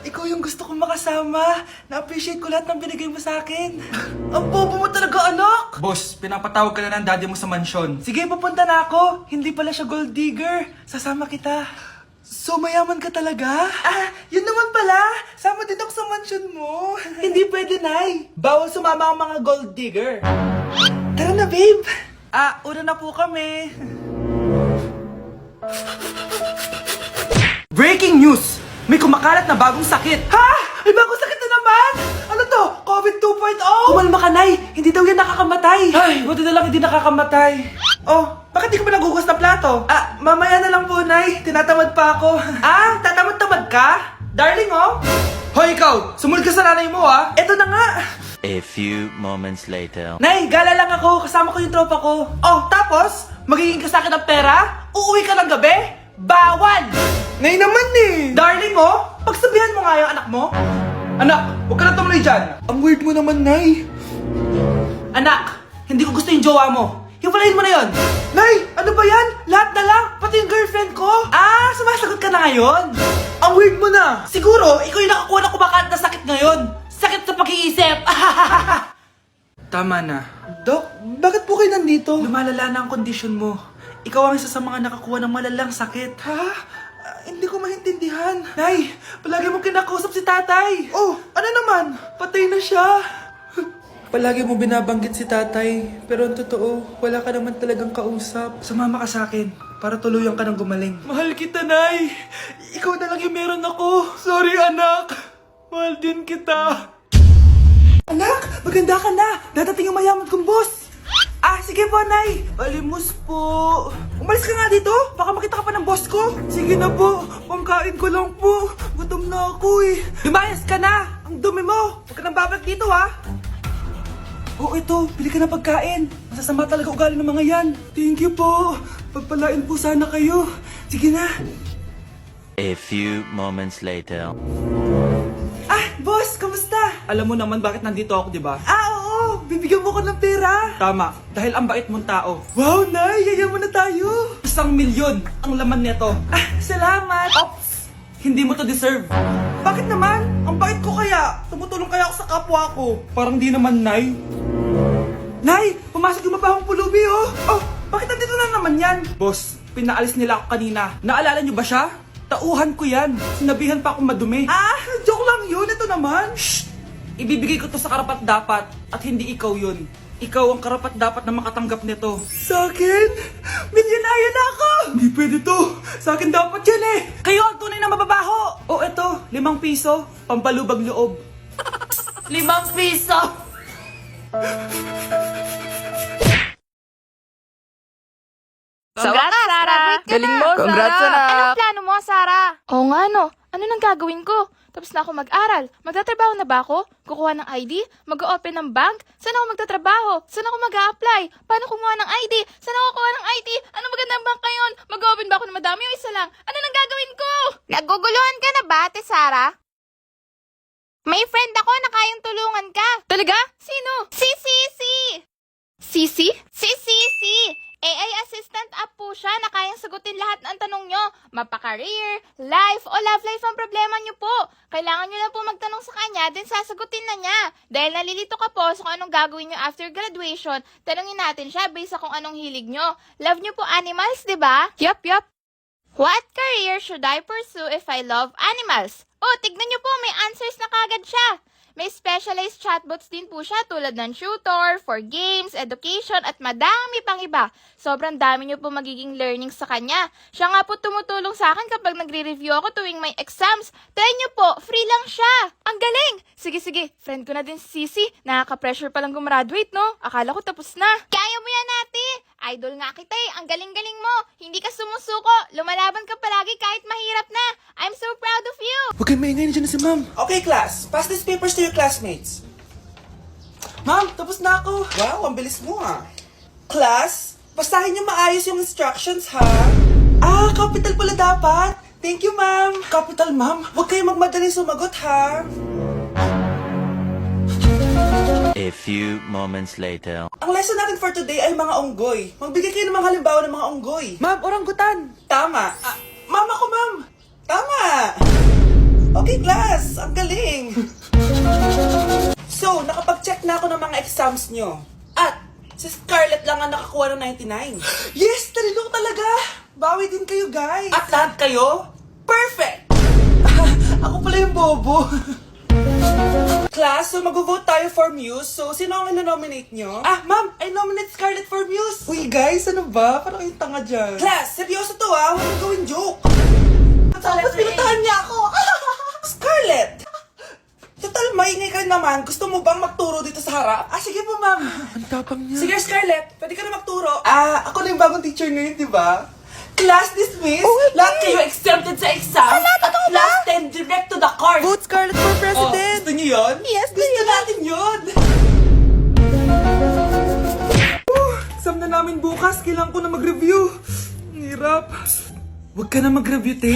Ikaw yung gusto kong makasama. Na-appreciate ko lahat ng binigay mo sa akin. Ang bobo mo talaga, anak! Boss, pinapatawag ka na ng daddy mo sa mansyon. Sige, papunta na ako. Hindi pala siya gold digger. Sasama kita. So, mayaman ka talaga? Yun naman pala. Sama din ako sa mansyon mo. Hindi pwede, Nay. Bawal sumama ang mga gold digger. Tara na, babe. Una na po kami. Breaking news! May kumakalat na bagong sakit. Ha? May bagong sakit na naman? Ano to? COVID 2.0? Kumalma ka, Nay. Hindi daw yan nakakamatay. Ay, buti na lang hindi nakakamatay. Oh, bakit di ka pa nagugas ng plato? Mamaya na lang po, Nay. Tinatamad pa ako. Tatamad-tamad ka? Darling, oh. Hoy, ikaw. Sumunod ka sa nanay mo, ah. Eto na nga. A few moments later. Nay, gala lang ako. Kasama ko yung tropa ko. Oh, tapos? Magiging ka sa akin ng pera? Uuwi ka ng gabi? Bawal! Nay naman eh! Darling mo, pagsabihan mo nga yung anak mo. Anak, huwag ka na tumuloy dyan. Ang weird mo naman, Nay. Anak, hindi ko gusto yung jowa mo. Hiwalayin mo na yon. Nay, ano ba yan? Lahat na lang, pati yung girlfriend ko. Sumasagot ka na ngayon? Ang weird mo na. Siguro, ikaw yung nakakuha ng kumakalat na sakit ngayon. Sakit sa pag-iisip. Tama na. Dok, bakit po kayo nandito? Lumalala na ang kondisyon mo. Ikaw ang isa sa mga nakakuha ng malalang sakit. Ha? Hindi ko maintindihan. Nay, Palagi mong kinakausap si tatay. Oh, ano naman? Patay na siya. Palagi mo binabanggit si tatay, pero ang totoo, wala ka naman talagang kausap. Sumama ka sa akin para tuluyan ka ng gumaling. Mahal kita, Nay. Ikaw na lang yung meron ako. Sorry, anak. Mahal din kita. Anak, maganda ka na. Dadating yung mayaman kong boss. Ah, sige po, Nay. Alimos po. Umalis ka nga dito. Baka makita ka pa ng boss ko. Sige na po. Pangkain ko lang po. Gutom na ako eh. Lumayas ka na. Ang dumi mo. Huwag ka nang babalik dito, ha. Oh, ito. Bili ka ng pagkain. Masasama talaga ugali ng mga yan. Thank you po. Pagpalain po sana kayo. Sige na. A few moments later. Ah, boss, kamusta? Alam mo naman bakit nandito ako, di ba? Ah, oo. Bibigyan mo ko ng pera. Tama. Dahil ang bait mong tao. Wow, Nay. Yayaman na tayo. 1 milyon ang laman nito. Ah, salamat. Ops. Hindi mo to deserve. Bakit naman? Ang bait ko kaya. Tumutulong kaya ako sa kapwa ko. Parang di naman, Nay. Nay, pumasok yung mabahong pulubi, oh. Oh, bakit nandito na naman yan? Boss, pinaalis nila ako kanina. Naalala niyo ba siya? Tauhan ko yan. Sinabihan pa akong madumi. Ah, joke lang yun. Ito naman. Shh! Ibibigay ko to sa karapat dapat at hindi ikaw yun. Ikaw ang karapat dapat na makatanggap nito. Sa akin? Milyonaryo na ako! Hindi pwede to. Sa akin dapat yan eh. Kayo ang tunay na mababaho. Oh, eto. 5 piso. Pampalubag loob. 5 piso! Congrats, Sarah! Galing mo, Congrats, Sarah! anak! Anong plano mo, Sarah? Oo nga, no. Ano nang gagawin ko? Tapos na ako mag-aral. Magtatrabaho na ba ako? Kukuha ng ID? Mag-open ng bank? Saan ako magtatrabaho? Saan ako mag-a-apply? Paano kumuha ng ID? Saan ako kukuha ng ID? Ano magandang bank ngayon? Mag-open ba ako ng madami o isa lang? Ano nang gagawin ko? Naguguluhan ka na ba, Ate Sarah? May friend ako na kayang tulungan ka. Talaga? Sino? Si Sisi? AI assistant app po siya na kayang sagutin lahat ng tanong nyo. Mapa-career, life, o love life ang problema nyo po. Kailangan nyo lang po magtanong sa kanya, then sasagutin na niya. Dahil nalilito ka po sa kung anong gagawin nyo after graduation, tanongin natin siya based sa kung anong hilig nyo. Love nyo po animals, di ba? Yup. What career should I pursue if I love animals? Oh, tignan nyo po, may answers na kagad siya. May specialized chatbots din po siya tulad ng tutor, for games, education, at madami pang iba. Sobrang dami nyo po magiging learning sa kanya. Siya nga po tumutulong sa akin kapag nagre-review ako tuwing may exams. Try nyo po, free lang siya. Ang galing! Sige, friend ko na din si Sisi. Nakaka-pressure palang gumraduate, no? Akala ko tapos na. Kaya mo yan, ate! Idol nga kita eh. Ang galing-galing mo. Hindi ka sumusuko. Lumalaban ka palagi kahit mahirap na. I'm so proud of you! Huwag kayong maingay, nandiyan na si ma'am. Okay, class. Pass these papers to your classmates. Ma'am, tapos na ako. Wow, ang bilis mo ah. Class, basahin niyo maayos yung instructions ha. Ah, capital pala dapat. Thank you, ma'am. Capital, ma'am. Huwag kayong magmadaling sumagot ha. A few moments later. Ang lesson natin for today ay mga unggoy. Magbigay kayo ng mga halimbawa ng mga unggoy. Ma'am, oranggutan. Tama. Ma'am ako, ma'am. Tama. Okay, class. Ang galing. So, nakapag-check na ako ng mga exams nyo. At, si Scarlett lang ang nakakuha ng 99. Yes! Talino ko talaga! Bawi din kayo, guys. At lahat kayo? Perfect! Ako pala yung bobo. Class, so mag-vote tayo for Muse. So, sino ang ino-nominate nyo? Ah, ma'am, I nominate Scarlett for Muse. Uy, guys, ano ba? Parang yung tanga dyan. Class, seryoso to ah. Huwag mo gawin joke. Tapos pinuntahan niya ako. Scarlett! Total, maingay ka naman. Gusto mo bang magturo dito sa harap? Ah, sige po, ma'am. Ang tapang niya. Sige, Scarlett. Pwede ka na magturo. Ah, ako na yung bagong teacher ngayon, di ba? Class dismissed. Lahat kayo exempted sa exam. At class 10 direct to the course. Vote Scarlett for president! Gusto niyo yun? Yes, gusto natin yun. Exam na namin bukas. Kailangan ko na mag-review. Ang hirap. Huwag ka na mag-review, te.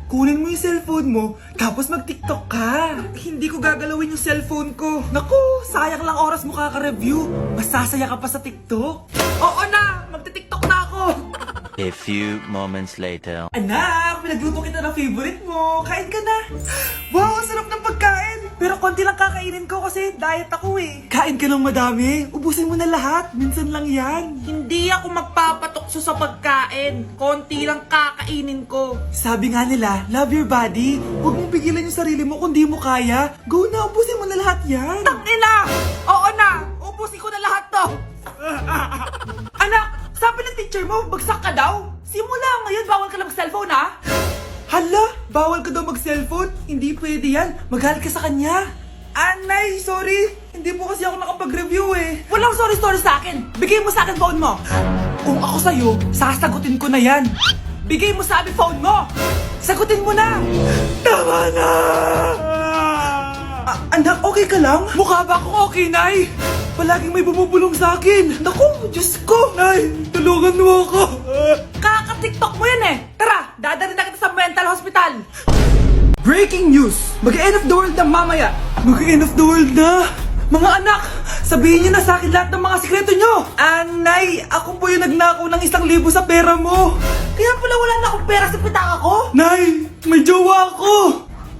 Kunin mo yung cellphone mo, tapos mag-TikTok ka. Hindi ko gagalawin yung cellphone ko. Naku, sayang lang oras mo kaka-review. Masasaya ka pa sa TikTok. Oo na, magti-TikTok na ako. A few moments later. Anak, pinagluto kita ng favorite mo. Kain ka na. Wow, ang sarap ng pagkain. Pero konti lang kakainin. kakainin ko kasi diet ako eh. Kain ka ng madami. Ubusin mo na lahat. Minsan lang yan. Hindi ako magpapatukso sa pagkain. Konti lang kakainin ko. Sabi nga nila, love your body. Huwag mong pigilan yung sarili mo kung di mo kaya. Go na, ubusin mo na lahat yan. Ina! Oo na! Ubusin ko na lahat to! Anak, sabi ng teacher mo, bagsak ka daw? Simula ngayon, bawal ka na mag-cellphone ha? Hala, bawal ka daw mag-cellphone? Hindi pwede yan. Magalit ka sa kanya. Anay, sorry. Hindi po kasi ako nakapag-review eh. Walang sorry-sorry sa akin. Bigay mo sa akin phone mo. Kung ako sa'yo, sasagutin ko na yan. Bigay mo sa akin phone mo. Sagutin mo na! Tama na! Anak, okay ka lang? Mukha ba akong okay, Nay? Palaging may bumubulong sa akin. Naku, Diyos ko! Nay, tulungan mo ako! Kaka-tiktok mo yan eh. Tara, dadalhin na kita sa mental hospital. Breaking news! Mag-end of the world na mamaya! Mag-end of the world na! Mga anak, sabihin niyo na sa akin lahat ng mga sikreto niyo! Nay, ako po yung nagnakaw ng 1,000 sa pera mo! Kaya pala wala na akong pera sa pitaka ko. Nay, may jowa ako!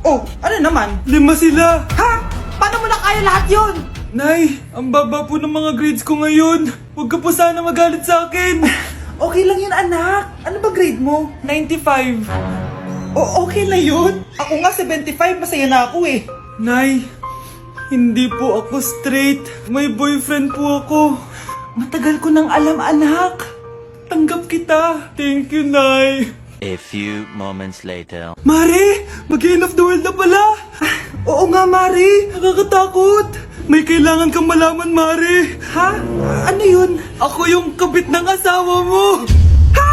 Oh, ano naman? 5 sila! Ha? Paano mo na kaya lahat yun? Nay, ang baba po ng mga grades ko ngayon. Huwag ka po sana magalit sa akin. Okay lang yun, anak. Ano ba grade mo? 95. Okay na yun. Ako nga 75, masaya na ako eh. Nay, hindi po ako straight. May boyfriend po ako. Matagal ko nang alam, anak. Tanggap kita. Thank you, Nay. A few moments later. Mari, mag-end of the world na pala. Oo nga, Mari. Nakakatakot. May kailangan kang malaman, Mari. Ha? Ano yun? Ako yung kabit ng asawa mo. Ha?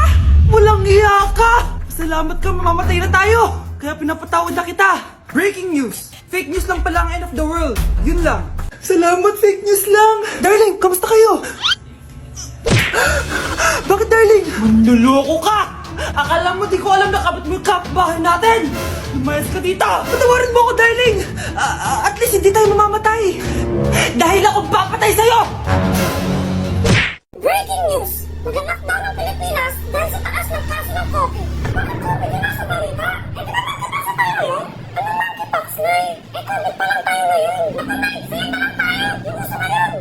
Walang iya ka! Salamat ka, mamamatay na tayo! Kaya pinapatawad na kita! Breaking news! Fake news lang pala ang end of the world. Yun lang. Salamat, fake news lang. Darling, kamusta kayo? Bakit, darling? Manluloko ka! Akala mo di ko alam na kapit mo yung kapbahay natin! Lumayas ka dito! Patawarin mo ako, darling! At least hindi tayo mamamatay! Dahil ako papatay sa'yo! Breaking news! Mag-lockdown ang Pilipinas dahil sa taas ng kaso ng COVID. Bakit COVID yung nasa balita? Eh, di ba nakikita tayo ngayon? Ano monkeypox na eh? Eh, COVID pa lang tayo ngayon. Baka na-explain na lang tayo. Yung uso ngayon.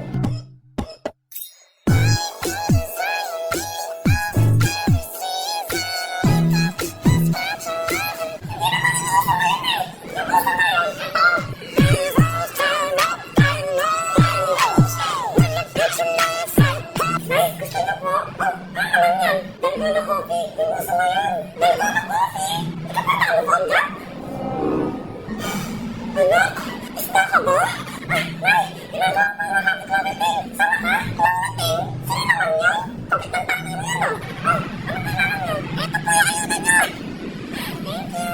Anak, isda ka ba? Nay, ginagawa mo yung happy cloveting. Sama ka? Cloveting? Sino naman yun? Kapit ng tatay mo yun, oh. Ano kailangan yun? Ito po yung ayuda niyo. Thank you.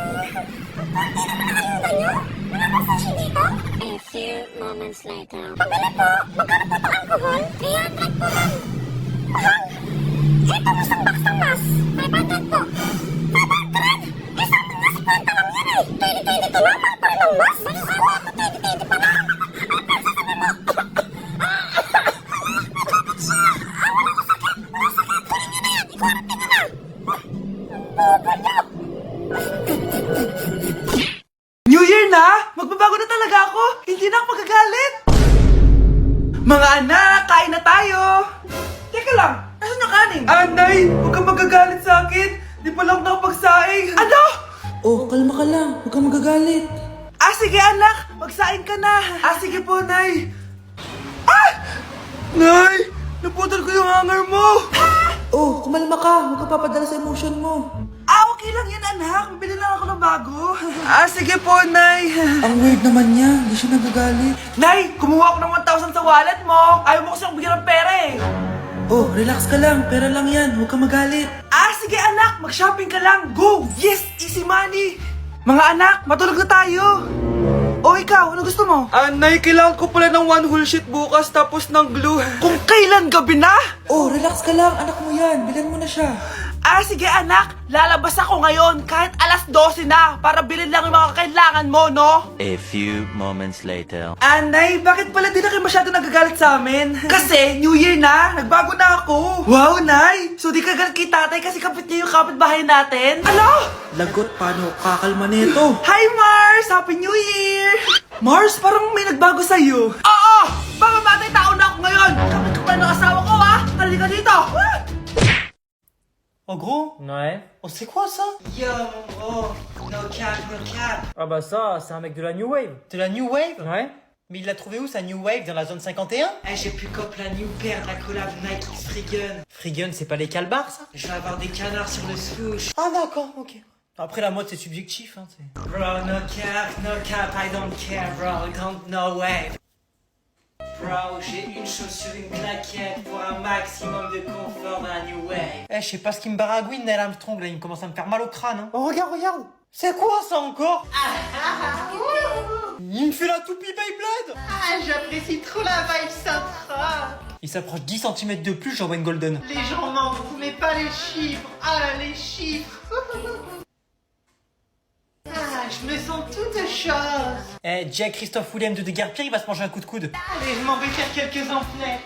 Konti naman ang ayuda niyo. Wala ba session dito? A few moments later. Pabili po. Magkano po itong alcohol? 300 po lang. Mahal. Ito mo isang box ng mas. 500 po. 500? Isang mas 50 lang yan eh. 2022 lang, mahal pa rin ang mas. Akala ko 2020 pa lang. Ano pa sasabi mo? Kapit siya. Wala ko sakit. Wala sakit. Kunin niyo na yan. I-quarantine niyo na. Bobo niyo. New Year na! Magbabago na talaga ako! Hindi na ako magagalit! Mga anak, kain na tayo! Teka lang, asan yung kanin? Nay, huwag kang magagalit sa akin. Di pa lang nakapagsaing. Ano? Oh, kalma ka lang. Huwag kang magagalit. Sige anak, magsain ka na! Sige po, Nay. Nay, naputol ko yung hanger mo. Oh, kumalma ka. Huwag kang papadala sa emotion mo. Okay lang yan anak, bibili lang ako ng bago. Sige po, Nay. Ang weird naman niya. Hindi siya nagagalit. Nay, kumuha ako ng 1,000 sa wallet mo! Ayaw mo kasi akong bigyan ng pera eh! Oh, relax ka lang. Pera lang yan. Huwag kang magalit. Sige anak, mag-shopping ka lang! Go! Yes! Easy money! Mga anak, matulog na tayo! O ikaw, ano gusto mo? Nay, kailangan ko pala ng 1 whole sheet bukas tapos ng glue. Kung kailan gabi na? Oh, relax ka lang. Anak mo yan. Bilan mo na siya. Sige anak, lalabas ako ngayon kahit alas 12 na para bilhin lang yung mga kailangan mo, no? A few moments later. Nay, bakit pala di na kayo masyado nagagalit sa amin? Kasi, New Year na, nagbago na ako. Wow, Nay! So di ka galit kay tatay kasi kapit niya yung kapitbahay natin? Ano? Lagot, paano kakalma nito? Hi, Mars! Happy New Year! Mars, parang may nagbago sa'yo. Oo! Mamamatay tao na ako ngayon! Kapit ko pa ng asawa ko, ha? Halika dito! En gros, Ouais. oh, c'est quoi ça? Yo, mon gros. No cap, no cap. Ah bah ça, c'est un mec de la New Wave. De la New Wave? Ouais. Mais il l'a trouvé où sa New Wave? Dans la zone 51? Eh, j'ai plus cop la new paire, la collab Nike X Freegun. Freegun, c'est pas les calbars, ça? Je vais avoir des canards sur le swoosh. Ah d'accord, ok. Après la mode c'est subjectif, hein. Bro, no cap, I don't care, bro. Don't, no way. Bro, j'ai une chaussure, une claquette pour un maximum de confort dans la new wave. Eh, je sais pas ce qui me baragouine, Neil Armstrong, là, il me commence à me faire mal au crâne, hein. Oh, regarde, regarde. C'est quoi ça encore? Il me fait la toupie Beyblade. Ah, j'apprécie trop la vibe Centra. Il s'approche 10 cm de plus, j'envoie une golden. Les gens n'en mais pas les chiffres. Ah, les chiffres. Ah, je me sens toute chose. Eh, Jack Christophe Willem de Deguerpierre, il va se manger un coup de coude. Allez, je m'en vais faire quelques emplettes.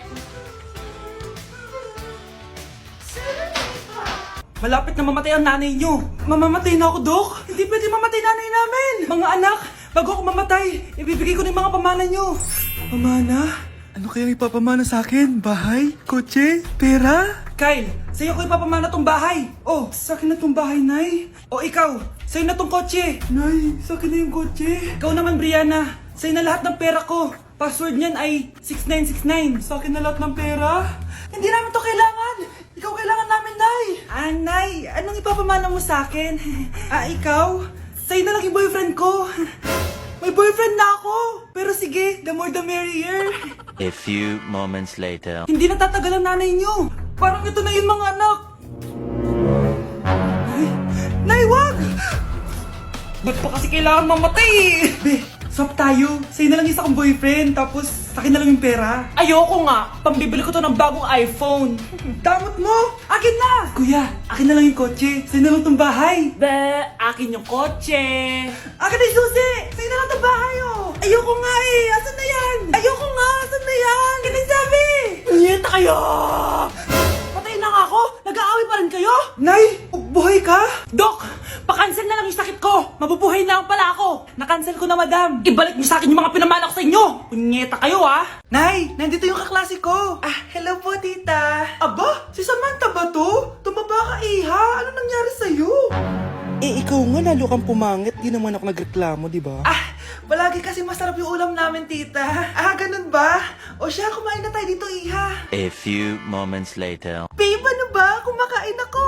Malapit na mamatay ang nanay nyo. Mamamatay na ako, Dok. Hindi pwede mamatay nanay namin. Mga anak, bago ako mamatay, ibibigay ko na yung mga pamana nyo. Pamana? Ano kaya ipapamana sa akin? Bahay? Kotse? Pera? Kyle, sa'yo ko ipapamana tong bahay. Oh, sa akin na tong bahay, Nay. O ikaw, sa'yo na tong kotse. Nay, sa akin na yung kotse. Ikaw naman, Brianna, sa'yo na lahat ng pera ko. Password niyan ay 6969. Sa akin na lahat ng pera. Hindi namin to kailangan. Ikaw kailangan namin, Nay. Ah, Nay, anong ipapamana mo sa akin? Ikaw? Sa'yo na lang yung boyfriend ko. May boyfriend na ako. Pero sige, the more the merrier. A few moments later. Hindi natatagal ang nanay niyo. Parang ito na yung mga anak. Nay, wag! Ba't pa kasi kailangan mamatay eh? Be, swap tayo. Sa'yo na lang isa kong boyfriend, tapos sa akin na lang yung pera. Ayoko nga. Pambibili ko to ng bagong iPhone. Damot mo! Akin na! Kuya, akin na lang yung kotse. Sa'yo na lang tong bahay. Be, akin yung kotse. Akin na yung susi! Sa'yo na lang tong bahay, oh! Ayoko nga eh! Asan na yan? Ayoko nga! Asan na yan? Akin na yung sabi! Niyeta kayo! Patay na nga ako! Nag-aaway pa rin kayo? Nay! Buhay ka? Dok! Pa-cancel na lang yung sakit ko! Mabubuhay na lang pala ako! Na-cancel ko na, madam! Ibalik niyo sa akin yung mga pinamana ko sa inyo! Punyeta kayo, ha? Nay! Nandito yung kaklase ko! Hello po, tita! Aba? Si Samantha ba to? Tumaba ka, iha! Ano nangyari sa'yo? Eh, ikaw nga lalo kang pumangit. Di naman ako nagreklamo, di ba? Palagi kasi masarap yung ulam namin, tita. Ganun ba? O siya, kumain na tayo dito, iha. A few moments later. Babe, ano ba? Kumakain ako.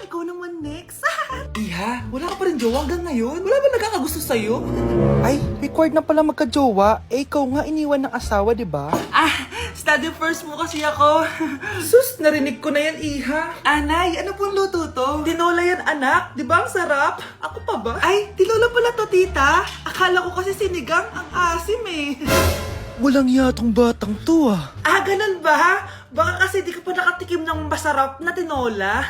Ikaw naman next. Iha, wala ka pa rin jowa hanggang ngayon? Wala ba nagkakagusto sa'yo? Ay, required na pala magka-jowa. Eh, ikaw nga iniwan ng asawa, di ba? Study first mo kasi ako. Sus, narinig ko na yan, iha. Anay, ano pong luto to? Tinola yan, anak. Di ba ang sarap? Ako pa ba? Ay, tinola pala to, tita. Akala ko kasi sinigang ang asim eh. Walang yatong batang to ah. Ganun ba? Baka kasi di ka pa nakatikim ng masarap na tinola.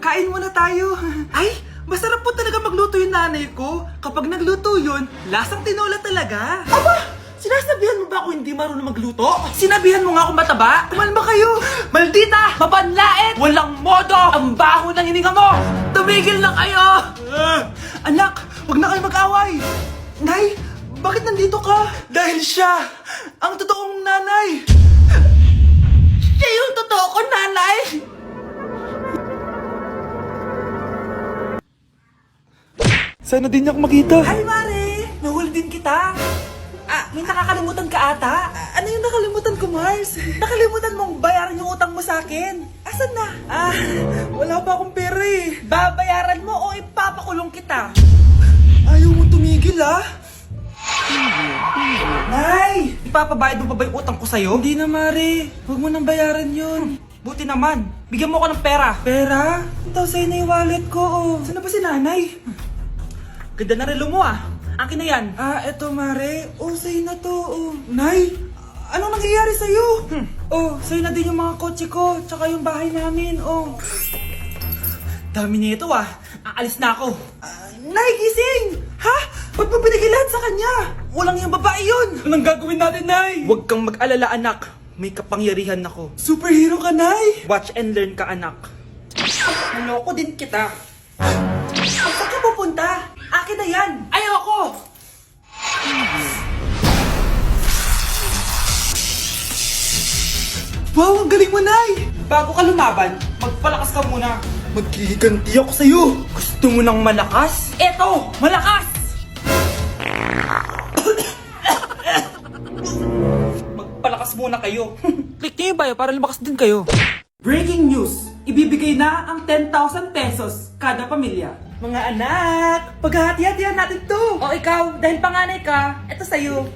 Kain muna tayo. Ay, masarap po talaga magluto yung nanay ko. Kapag nagluto yun, lasang tinola talaga. Aba! Sinasabihan mo ba ako hindi marunong magluto? Sinabihan mo nga ako mataba? Kumalma kayo! Maldita! Mapanlait! Walang modo! Ang baho ng hininga mo! Tumigil na kayo! Anak, wag na kayo mag-away! Nay, bakit nandito ka? Dahil siya, ang totoong nanay! Siya yung totoo ko, nanay! Sana din niya ako makita. Hi, Mare! Nahuli din kita! May nakakalimutan ka ata? Ano yung nakalimutan ko, Mars? Nakalimutan mong bayaran yung utang mo sa akin? Asan na? Wala pa akong pera eh. Babayaran mo o ipapakulong kita? Ayaw mo tumigil Nay! Ipapabayad mo pa ba yung utang ko sa'yo? Hindi na, Mare. Huwag mo nang bayaran yun. Buti naman. Bigyan mo ako ng pera. Pera? Ito, sa'yo na yung wallet ko, oh. Saan na ba si nanay? Ganda na relo mo, Akin na yan. Eto, Mare. Sa'yo na to, Nay, anong nangyayari sa'yo? Sa'yo na din yung mga kotse ko, tsaka yung bahay namin, Dami nito, Aalis na ako. Nay, gising! Ha? Ba't mo binigay lahat sa kanya? Walang yung babae yun! Anong gagawin natin, Nay? Huwag kang mag-alala, anak. May kapangyarihan ako. Superhero ka, Nay! Watch and learn ka, anak. Naloko din kita. Saan ka pupunta? Akin na yan! Ayoko! Wow, ang galing mo, Nay! Bago ka lumaban, magpalakas ka muna. Maghihiganti ako sa'yo! Gusto mo ng malakas? Eto, malakas! Magpalakas muna kayo. Click niyo yung bio para lumakas din kayo. Breaking news! Ibibigay na ang 10,000 pesos kada pamilya. Mga anak, paghahati-hatihan natin to. O ikaw, dahil panganay ka, eto sa'yo.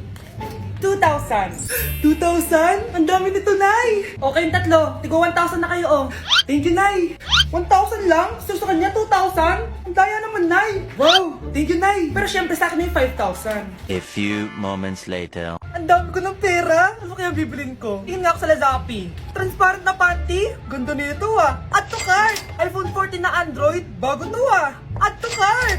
2,000. 2,000? Ang dami nito, Nay! O kayong tatlo, tigo 1,000 na kayo oh. Thank you, Nay! 1,000 lang? So sa kanya, 2,000? Ang daya naman, Nay! Wow! Thank you, Nay! Pero syempre sa akin na yung 5,000. A few moments later. Ang dami ko ng pera! Ano kaya bibilin ko? Tingin nga ako sa Lazappi. Transparent na panty? Ganda nito ah! Add to cart! iPhone 14 na Android. Bago to ah! Add to cart!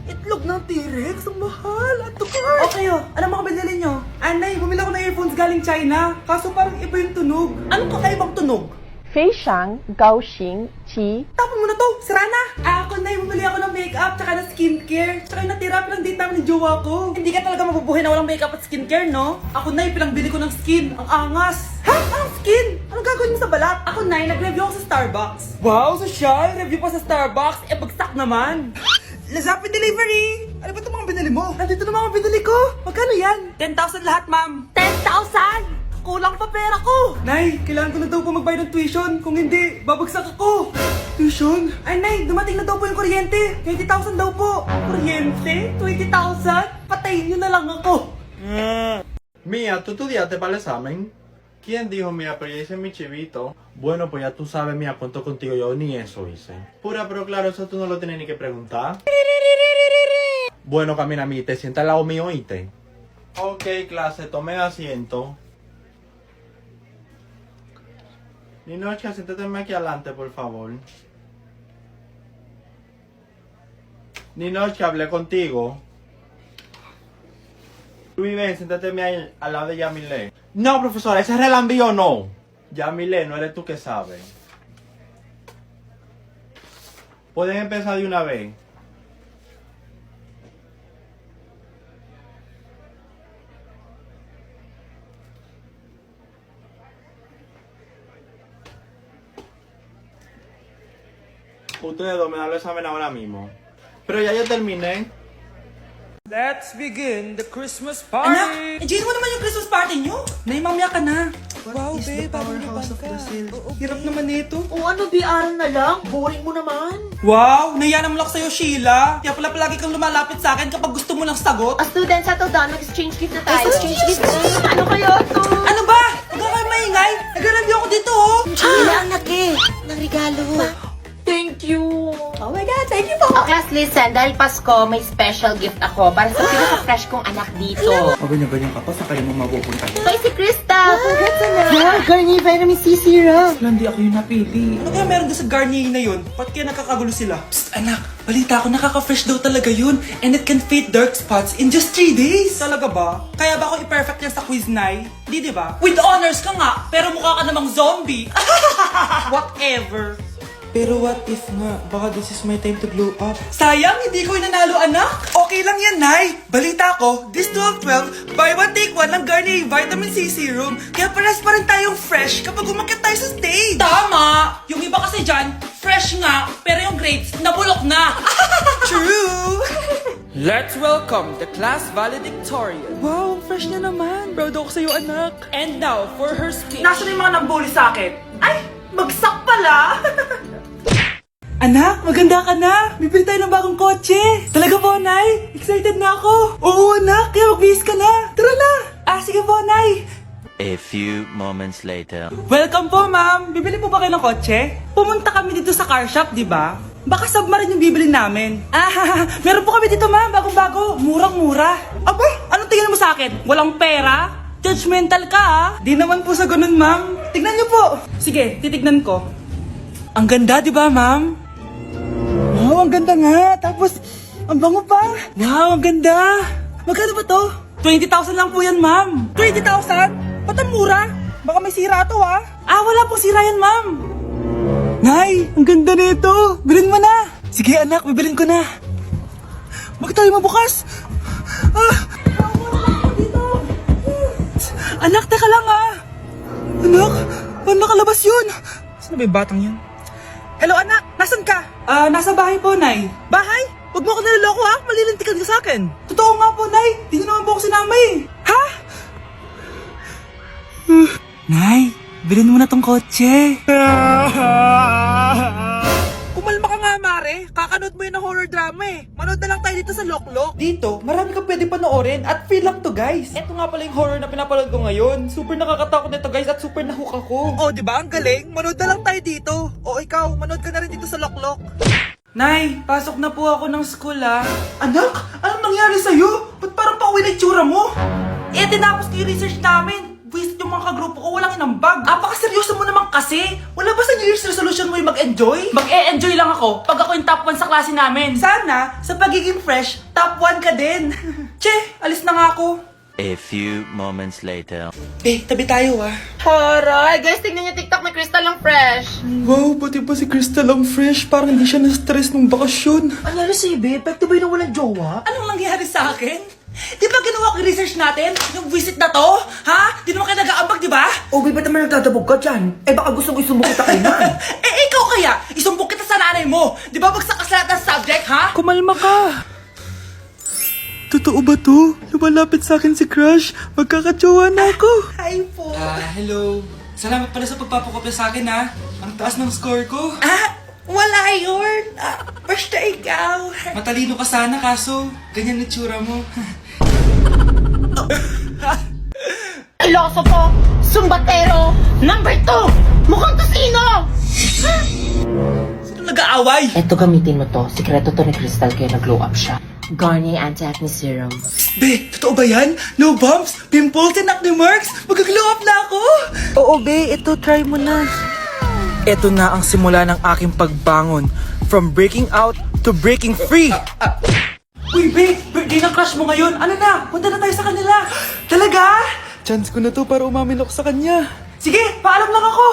Itlog ng T-Rex! Ang mahal! Add to cart! Okay oh, ano mga binili nyo? Anay, bumili ako ng earphones galing China. Kaso parang iba yung tunog. Anong kakaibang tunog? 非常高兴其 Tapon mo na to, sira na! Ako na bumili ako ng makeup tsaka ng skincare. Tsaka yung natira pinang date namin ng jowa ko. Hindi ka talaga mabubuhay na walang makeup at skincare, no? Ako na pinangbili ko ng skin. Ang angas! Ha? Anong skin? Anong gagawin mo sa balat? Ako na nag-review ako sa Starbucks. Wow, social! Review pa sa Starbucks, eh bagsak naman. Lazapin delivery! Ano ba itong mga binili mo? Nandito na mga binili ko. Magkano yan? 10,000 lahat, ma'am. 10,000? Kulang pa pera ko. Nay, kailangan ko na daw po magbayad ng tuition. Kung hindi, babagsak ako. Tuition? Ay, Nay, dumating na daw po yung kuryente. 20,000 daw po. Kuryente? 20,000? Patayin nyo na lang ako. Mía, ¿tú estudiaste para el examen? ¿Quién dijo, Mía, pero ya hice mi chivito? Bueno, pues ya tú sabes, Mía, cuento contigo, yo ni eso hice. Pura, pero claro, eso tú no lo tienes ni que preguntar. Bueno, camina, Mí, te sientas al lado mío, ¿oíste? Ok, clase, tomen asiento. Ninochka, siéntate aquí adelante, por favor. Ninochka, hablé contigo. Luis, ven, siéntate ahí al lado de Yamile. No, profesora, ese relambío no. Yamile, no eres tú que sabes. Pueden empezar de una vez. Ustedes dos me dan el examen ahora mismo. Pero ya yo terminé. Let's begin the Christmas Anak, party! enjoy mo naman yung Christmas party nyo. Nay, mamaya ka na. Wow, babe, parang powerhouse of the sales. Hirap naman nito. O ano, BR na lang? Boring mo naman. Wow, nahiya naman ako sa'yo, Sheila. Kaya pala palagi kang lumalapit sa akin kapag gusto mo ng sagot. A student, settle down. Mag-exchange gift na tayo. Exchange gift na. Ano kaya to? Ano ba? Huwag ka kayo maingay. Nag-review ako dito, oh. Anak eh. Ng regalo. Thank you. Oh my God, thank you po! Okay, listen. Dahil Pasko, may special gift ako para sa pinaka-fresh kong anak dito. O ganyan-ganyan ka pa, sa kanya mo mapupunta. Ito si Krista. Congrats na. Yeah, Garnier Vitamin C Serum. Hindi ako yung napili. Ano kaya meron doon sa Garnier na yun? Ba't kaya nakakagulo sila? Psst, anak. Balita ko, nakaka-fresh daw talaga yun. And it can fade dark spots in just 3 days. Talaga ba? Kaya ba ako i-perfect yan sa quiz, Nay? Di ba? With honors ka nga, pero mukha ka namang zombie. Whatever. Pero what if nga, baka this is my time to glow up. Sayang, hindi ko nanalo, anak. Okay lang yan, Nay. Balita ko, this 12-12, buy one take one ng Garnier Vitamin C Serum. Kaya pares pa rin tayong fresh kapag umakyat tayo sa stage. Tama! Yung iba kasi dyan, fresh nga, pero yung grades, nabulok na. True! Let's welcome the class valedictorian. Wow, fresh na naman. Proud ako sa'yo, anak. And now for her speech. Nasaan yung mga nambuli sa akin? Ay, bagsak pala! Anak, maganda ka na. Bibili tayo ng bagong kotse. Talaga po, Nay? Excited na ako. Oo, anak. Kaya mag-bihis ka na. Tara na. Sige po, Nay. A few moments later. Welcome po, ma'am. Bibili po ba kayo ng kotse? Pumunta kami dito sa car shop, di ba? Baka submarine yung bibili namin. Meron po kami dito, ma'am. Bagong-bago. Murang-mura. Aba, anong tingin mo sa akin? Walang pera? Judgmental ka, ah. Di naman po sa ganun, ma'am. Tignan niyo po. Sige, titignan ko. Ang ganda, di ba, ma'am? Wow, ang ganda nga. Tapos, ang bango pa. Wow, ang ganda. Magkano ba to? 20,000 lang po yan, ma'am. 20,000? Ba't ang mura? Baka may sira to, ah. Wala pong sira yan, ma'am. Nay, ang ganda nito. Bilhin mo na. Sige, anak, bibilin ko na. Bakit tayo mabukas? Anak, teka lang, ah. Anak, Paano nakalabas yun? Sino ba yung batang yun? Hello anak, nasan ka? Nasa bahay po, Nay. Bahay? Huwag mo ako niloloko ha, malilintikan ka sa akin. Totoo nga po, Nay. Di niyo naman po ako sinama eh. Ha? Nay, bilhin mo na tong kotse. Kumalma ka nga, Mare. Kakanood mo yun ng horror drama eh. Manood na lang tayo dito sa Loklok. Dito, marami kang pwede panoorin at free lang to guys. Ito nga pala yung horror na pinapanood ko ngayon. Super nakakatakot nito guys at super nahook ako. Oh, di ba? Ang galing. Manood na lang tayo dito. O ikaw, manood ka na rin dito sa Loklok. Nay, pasok na po ako ng school ah. Anak, anong nangyari sa'yo? Ba't parang pauwi na itsura mo? Eh, tinapos ko yung research namin. Visit yung mga kagrupo ko, walang inambag. Apakaseryoso mo naman kasi. Wala ba sa New Year's resolution mo yung mag-enjoy? Mag-e-enjoy lang ako pag ako yung top 1 sa klase namin. Sana, sa pagiging fresh, top 1 ka din. Che, alis na nga ako. A few moments later. Tabi tayo ah. Horay! Guys, tingnan niyo TikTok, may crystal lang fresh. Wow, pati pa si Crystal ang fresh. Parang hindi siya na-stress nung bakasyon. Ano nangyari sa'yo, babe? Epekto ba yun na walang jowa? Anong nangyari sa akin? Di ba ginawa ko yung research natin? Yung visit na to? Ha? Di naman kayo nag-aambag, di ba? O, babe, ba't naman nagtatabog ka dyan? Eh, baka gusto ko isumbong kita kay Nan. Ikaw kaya? Isumbong kita sa nanay mo. Di ba bagsak ka sa lahat ng subject, ha? Kumalma ka. Totoo ba to? Lumalapit sa akin si Crush. Magkakatsawa na ako. Hi po. Hello. Salamat pala sa pagpapakopya sa akin ha. Ang taas ng score ko. Wala yun. Basta ikaw. Matalino ka sana kaso ganyan na tsura mo. Iloso po! Sumbatero! Number 2! Mukhang to sino? Sino nag-aaway? Eto, gamitin mo to. Sikreto to ni Crystal kaya nag-glow up siya. Garnier Anti-Acne Serum. Be, totoo ba yan? No bumps, pimples, and acne marks? Mag-glow up na ako! Oo, be. Ito, try mo na. Ito na ang simula ng aking pagbangon. From breaking out to breaking free. Uy, be, birthday ng crush mo ngayon. Ano na? Punta na tayo sa kanila. Talaga? Chance ko na to para umamin ako sa kanya. Sige, paalam lang ako.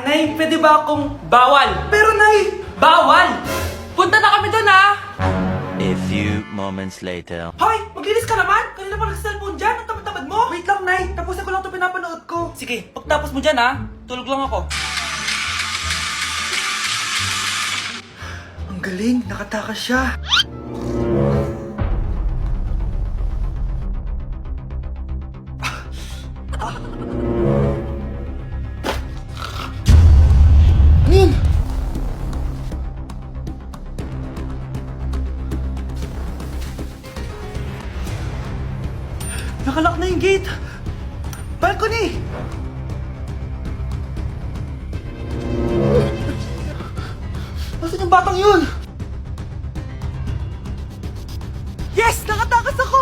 Nay, pwede ba akong bawal? Pero Nay, bawal! Punta na kami doon ah! A few moments later. Hoy, maglinis ka naman! Kanina pa nag-cellphone dyan, ang tamad-tamad mo! Wait lang, Nay, tapusin ko lang ito pinapanood ko. Sige, pagtapos mo dyan ah, tulog lang ako. Ang galing, nakatakas siya. Ano yun? Nakalak na yung gate! Balcony! Nasaan yung batang yun? Yes! Nakatakas ako!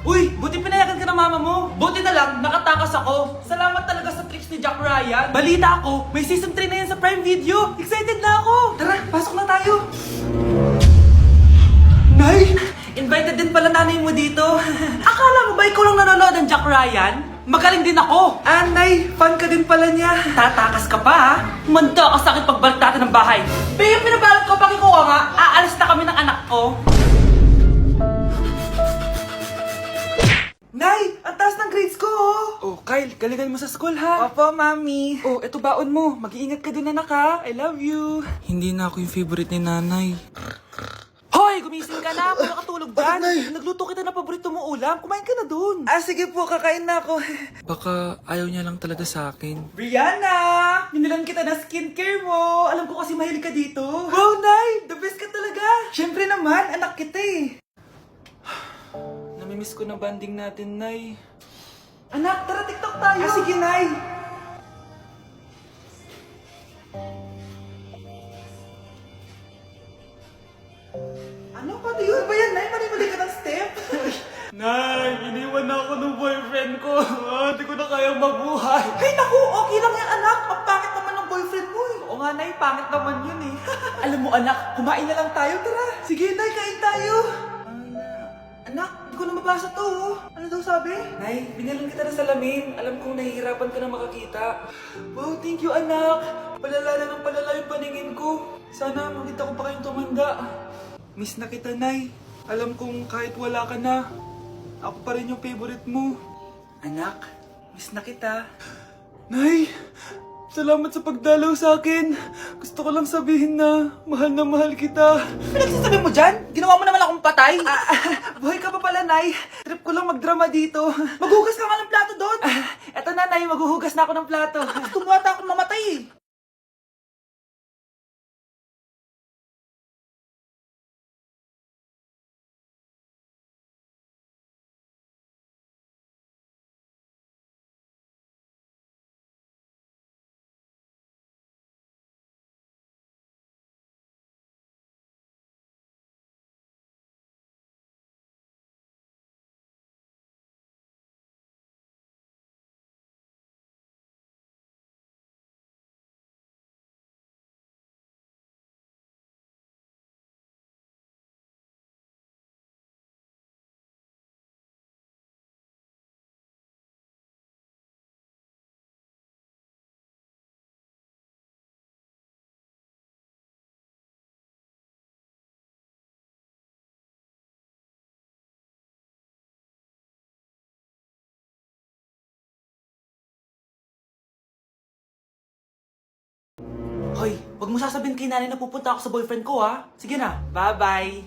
Uy, buti pinayagan ka ng mama mo. Buti na lang, nakatakas ako. Salamat talaga sa tricks ni Jack Ryan. Balita ako, may season 3 na yan sa Prime Video. Excited na ako. Tara, pasok na tayo. Nay! Invited din pala nanay mo dito. Akala mo ba ikaw lang nanonood ng Jack Ryan? Magaling din ako. Nay, fan ka din pala niya. Tatakas ka pa ha? Manda ka sa akin pagbalik natin ng bahay. Pero pinabalot ko pag ikaw nga, aalis na kami ng anak ko. Nay, ang taas ng grades ko Oh, Kyle, galingan mo sa school ha. Opo, mami. Oh, eto baon mo. Mag-iingat ka din anak ha. I love you. Hindi na ako yung favorite ni nanay. Hoy, gumising ka na. Kung nakatulog dyan. Nay? Nagluto kita ng paborito mo ulam. Kumain ka na dun. Sige po, kakain na ako. Baka ayaw niya lang talaga sa akin. Brianna! Minilan kita na skincare mo. Alam ko kasi mahilig ka dito. Wow, Nay! The best ka talaga. Siyempre naman, anak kita eh. Namimiss ko na banding natin, Nay. Anak, tara TikTok tayo. Sige, Nay. Ano? Pati yun ba yan, Nay? Mali-mali ka ng step? Nay, iniwan na ako ng boyfriend ko. Hindi ko na kayang mabuhay. Ay, naku! Okay lang yan, anak. Ang pangit naman ng boyfriend mo eh. Oo nga, Nay. Pangit naman yun eh. Alam mo, anak, kumain na lang tayo. Tara. Sige, Nay. Kain tayo. Anak, hindi ko na mabasa to. Oh. Ano daw sabi? Nay, binalan kita ng salamin. Alam kong nahihirapan ka na makakita. Wow, thank you, anak. Palala na ng palala yung paningin ko. Sana makita ko pa kayong tumanda. Miss na kita, Nay. Alam kong kahit wala ka na, ako pa rin yung favorite mo. Anak, miss na kita. Nay, salamat sa pagdalaw sa akin. Gusto ko lang sabihin na mahal kita. Pinagsasabi mo dyan? Ginawa mo naman akong patay. Buhay ka pa pala, Nay. Trip ko lang magdrama dito. Maghugas ka nga ng plato doon. Eto na, Nay. Maghuhugas na ako ng plato. Tumata akong mamatay eh. Hoy, wag mo sasabihin kay nanay na pupunta ako sa boyfriend ko, ha? Sige na, bye-bye.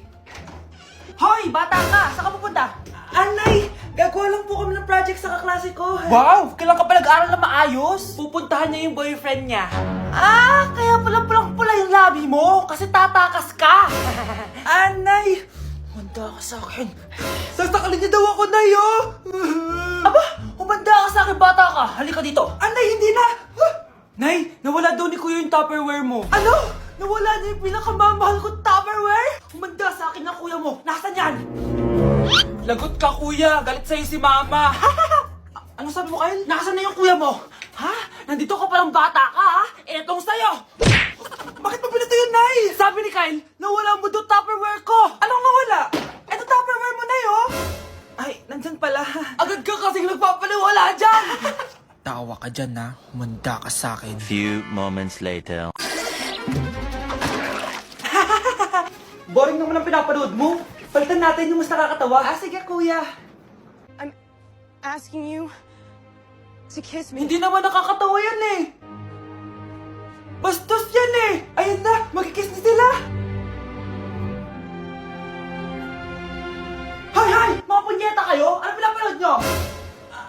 Hoy, bata ka! Saan ka pupunta? Anay, gagawa lang po kami ng project sa kaklase ko. Wow! Kailan ka pa nag-aaral na maayos? Pupuntahan niya yung boyfriend niya. Kaya pula yung labi mo kasi tatakas ka. Anay, humanda ka sa akin. Sasakalin niya daw ako, Nay, oh! Aba, humanda ka sa akin, bata ka. Halika dito. Anay, hindi na! Nay, nawala daw ni Kuya yung Tupperware mo. Ano? Nawala na yung pinakamamahal kong Tupperware? Humanda sa akin ng kuya mo. Nasaan yan? Lagot ka, Kuya. Galit sa'yo si Mama. Ano sabi mo, Kyle? Nasaan na yung kuya mo? Ha? Nandito ka palang bata ka, ha? Etong sa'yo. Bakit mo pinato yun, Nay? Sabi ni Kyle, nawala mo daw Tupperware ko. Anong nawala? Eto Tupperware mo, Nay, oh. Ay, nandyan pala. Agad ka kasing nagpapaliwala dyan. Tawa ka dyan, ha? Manda ka sa akin. Few moments later. Boring naman ang pinapanood mo. Palitan natin yung mas nakakatawa. Sige, Kuya. Asking you to kiss Hindi naman nakakatawa yan eh. Bastos yan eh. Ayun na, magkikiss na sila. Hay! Mga punyeta kayo? Ano pinapanood nyo?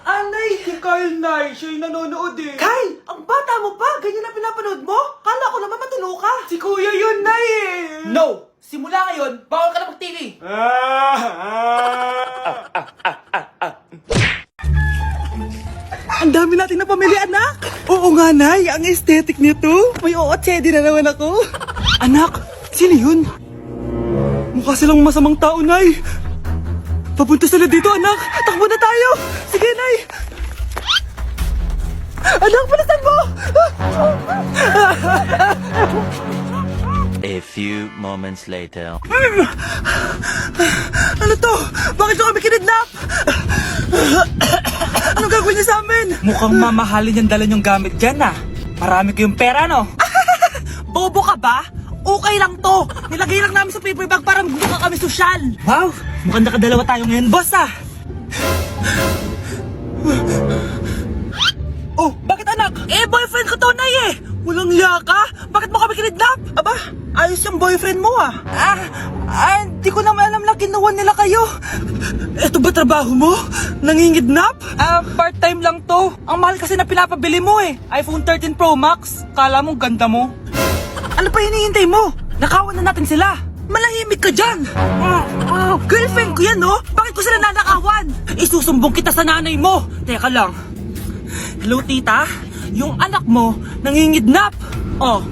Anay! Si Kyle, Nay. Siya yung nanonood eh. Kyle! Ang bata mo pa! Ganyan na pinapanood mo? Kala ko naman matino ka. Si Kuya yun, Nay eh. No! Simula ngayon, bawal ka na mag-TV. Ang dami nating napamili, anak! Oo nga, Nay. Ang aesthetic nito. May ootsedi na naman ako. Anak, sino yun? Mukha silang masamang tao, Nay. Papunta sila dito, anak. Takbo na tayo. Sige, Nay. Anak, palasan mo! A few moments later. Ano to? Bakit nyo kami kinidnap? Anong gagawin niya sa amin? Mukhang mamahalin yung dala nyong gamit dyan, ah. Marami kayong pera, no? Bobo ka ba? Okay lang to. Nilagay lang namin sa paper bag para magbuka kami sosyal. Wow, mukhang nakadalawa tayo ngayon, boss, ah. Oh, bakit anak? Boyfriend ko to, Nay, eh. Walang iya ka? Bakit mo kami kinidnap? Aba, ayos yung boyfriend mo, ah. Hindi ko naman alam na kinuha nila kayo. Eto ba trabaho mo? Nangingidnap? Part-time lang to. Ang mahal kasi na pinapabili mo, eh. iPhone 13 Pro Max. Kala mo ganda mo. Ano pa hinihintay mo? Nakawan na natin sila. Malahimik ka dyan. Girlfriend ko yan, no? Bakit ko sila nanakawan? Isusumbong kita sa nanay mo. Teka lang. Hello, tita? Yung anak mo, nangingidnap. Oh.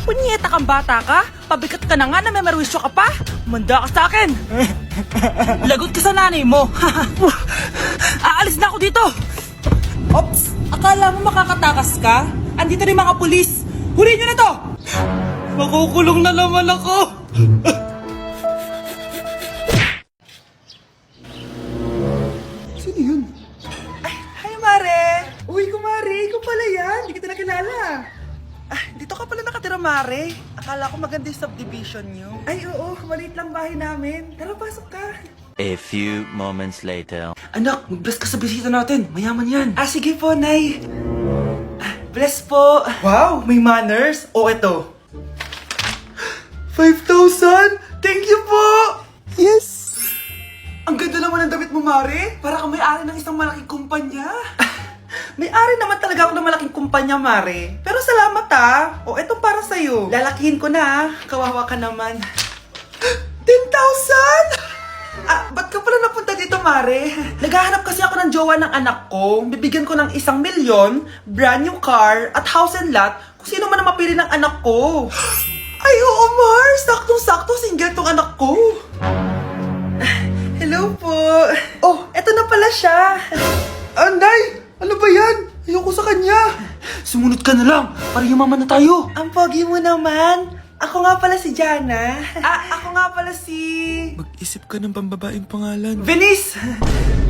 Punyeta kang bata ka? Pabikat ka na nga na may marwisyo ka pa? Manda ka sa akin. Lagot ka sa nanay mo. Aalis na ako dito. Ops, akala mo makakatakas ka? Andito rin mga pulis. Huli nyo na to! Makukulong na naman ako. Sino yun? Hi, Mare! Uy, kumare, ikaw pala yan. Hindi kita nakilala. Dito ka pala nakatira, Mare. Akala ko maganda yung subdivision nyo. Ay, oo. Maliit lang bahay namin. Tara, pasok ka. A few moments later. Anak, mag-bless ka sa bisita natin. Mayaman yan. Sige po, Nay. Bless po. Wow, may manners. O, eto. 5,000? Thank you po! Yes! Ang ganda naman ng damit mo, Mare. Para kang may-ari ng isang malaking kumpanya. May-ari naman talaga ako ng malaking kumpanya, Mare. Pero salamat O, eto para sa'yo. Lalakihin ko na Kawawa ka naman. 10,000? Ba't ka pala napunta dito, Mare? Naghahanap kasi ako ng jowa ng anak ko. Bibigyan ko ng 1 milyon, brand new car, at house and lot kung sino man ang mapili ng anak ko. Ay, oo, Mar! Saktong-sakto, single tong anak ko. Hello po. Oh, eto na pala siya. Nay! Ano ba yan? Ayoko sa kanya. Sumunod ka na lang, para yumaman na tayo. Ang pogi mo naman. Ako nga pala si Jana. Ako nga pala si... Mag-isip ka ng pambabaeng pangalan. Venice!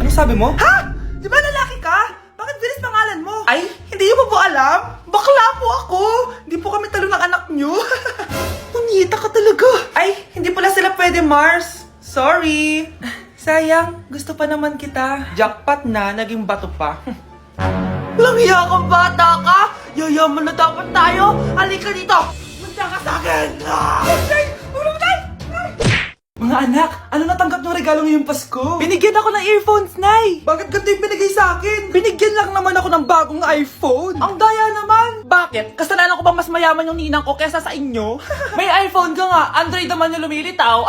Ano sabi mo? Ha? Di ba lalaki ka? Bakit Venice pangalan mo? Ay, hindi niyo pa po alam? Bakla po ako! Hindi po kami talo ng anak niyo. Punyita ka talaga. Ay, hindi pala sila pwede, Mars. Sorry. Sayang, gusto pa naman kita. Jackpot na, naging bato pa. Walang hiya kang bata ka! Yayaman na dapat tayo! Halika dito! Munta ka sa akin! Mga anak, ano natanggap ng regalo ngayong Pasko? Binigyan ako ng earphones, Nay! Bakit ganito yung binigay sa akin? Binigyan lang naman ako ng bagong iPhone! Ang daya naman! Bakit? Kasalanan ko ba mas mayaman yung ninang ko kesa sa inyo? May iPhone ka nga, Android naman yung lumilitaw!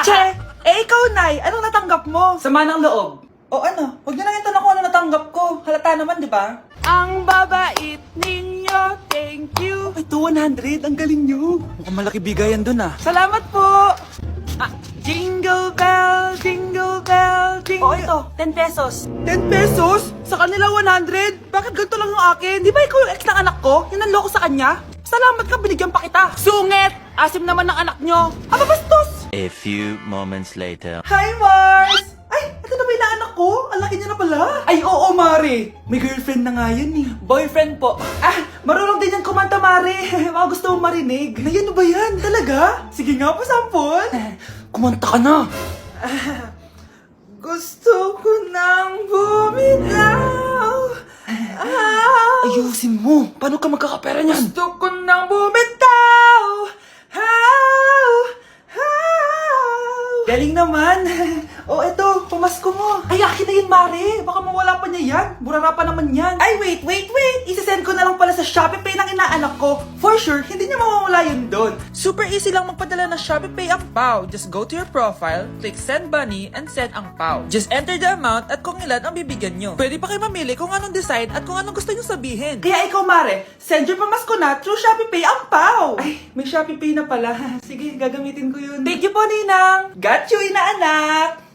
Che! Ikaw, Nay, anong natanggap mo? Sama ng loob. O ano, huwag niyo lang itanong kung ano natanggap ko. Halata naman, di ba? Ang babait ninyo, thank you. Ay, 200, ang galing nyo. Mukhang malaki bigayan dun Salamat po! Jingle bell, jingle bell, jingle... ito, 10 pesos. 10 pesos? Sa kanila 100? Bakit ganito lang yung akin? Di ba ikaw yung ex ng anak ko? Yung nanloko sa kanya? Salamat ka, binigyan pa kita. Sungit! Asim naman ng anak nyo. Bastos! A few moments later. Hi, Mars! Ay, ito na ba yung anak ko? Ang laki niya na pala. Ay, oo, Mare. May girlfriend na nga yan eh. Boyfriend po. Marunong din yan kumanta, Mare. Mga gusto mong marinig. Na yan ba yan? Talaga? Sige nga po, sampol. Kumanta ka na. Gusto ko nang bumitaw. Ayusin mo. Paano ka magkakapera niyan? Gusto ko nang bumitaw. Galing naman. Eto, pamasko mo. Ay, akin na yun, Mare. Baka mawala pa niya yan. Burara pa naman yan. Ay, wait. Isasend ko na lang pala sa Shopee Pay ng inaanak ko. For sure, hindi niya mawawala yun doon. Super easy lang magpadala ng Shopee Pay ang PAW. Just go to your profile, click Send Money, and send ang PAW. Just enter the amount at kung ilan ang bibigyan nyo. Pwede pa kayo mamili kung anong design at kung anong gusto nyo sabihin. Kaya ikaw, Mare, send your pamasko na through Shopee Pay ang PAW. Ay, may Shopee Pay na pala. Sige, gagamitin ko yun. Thank you po, Ninang. Got you, inaanak.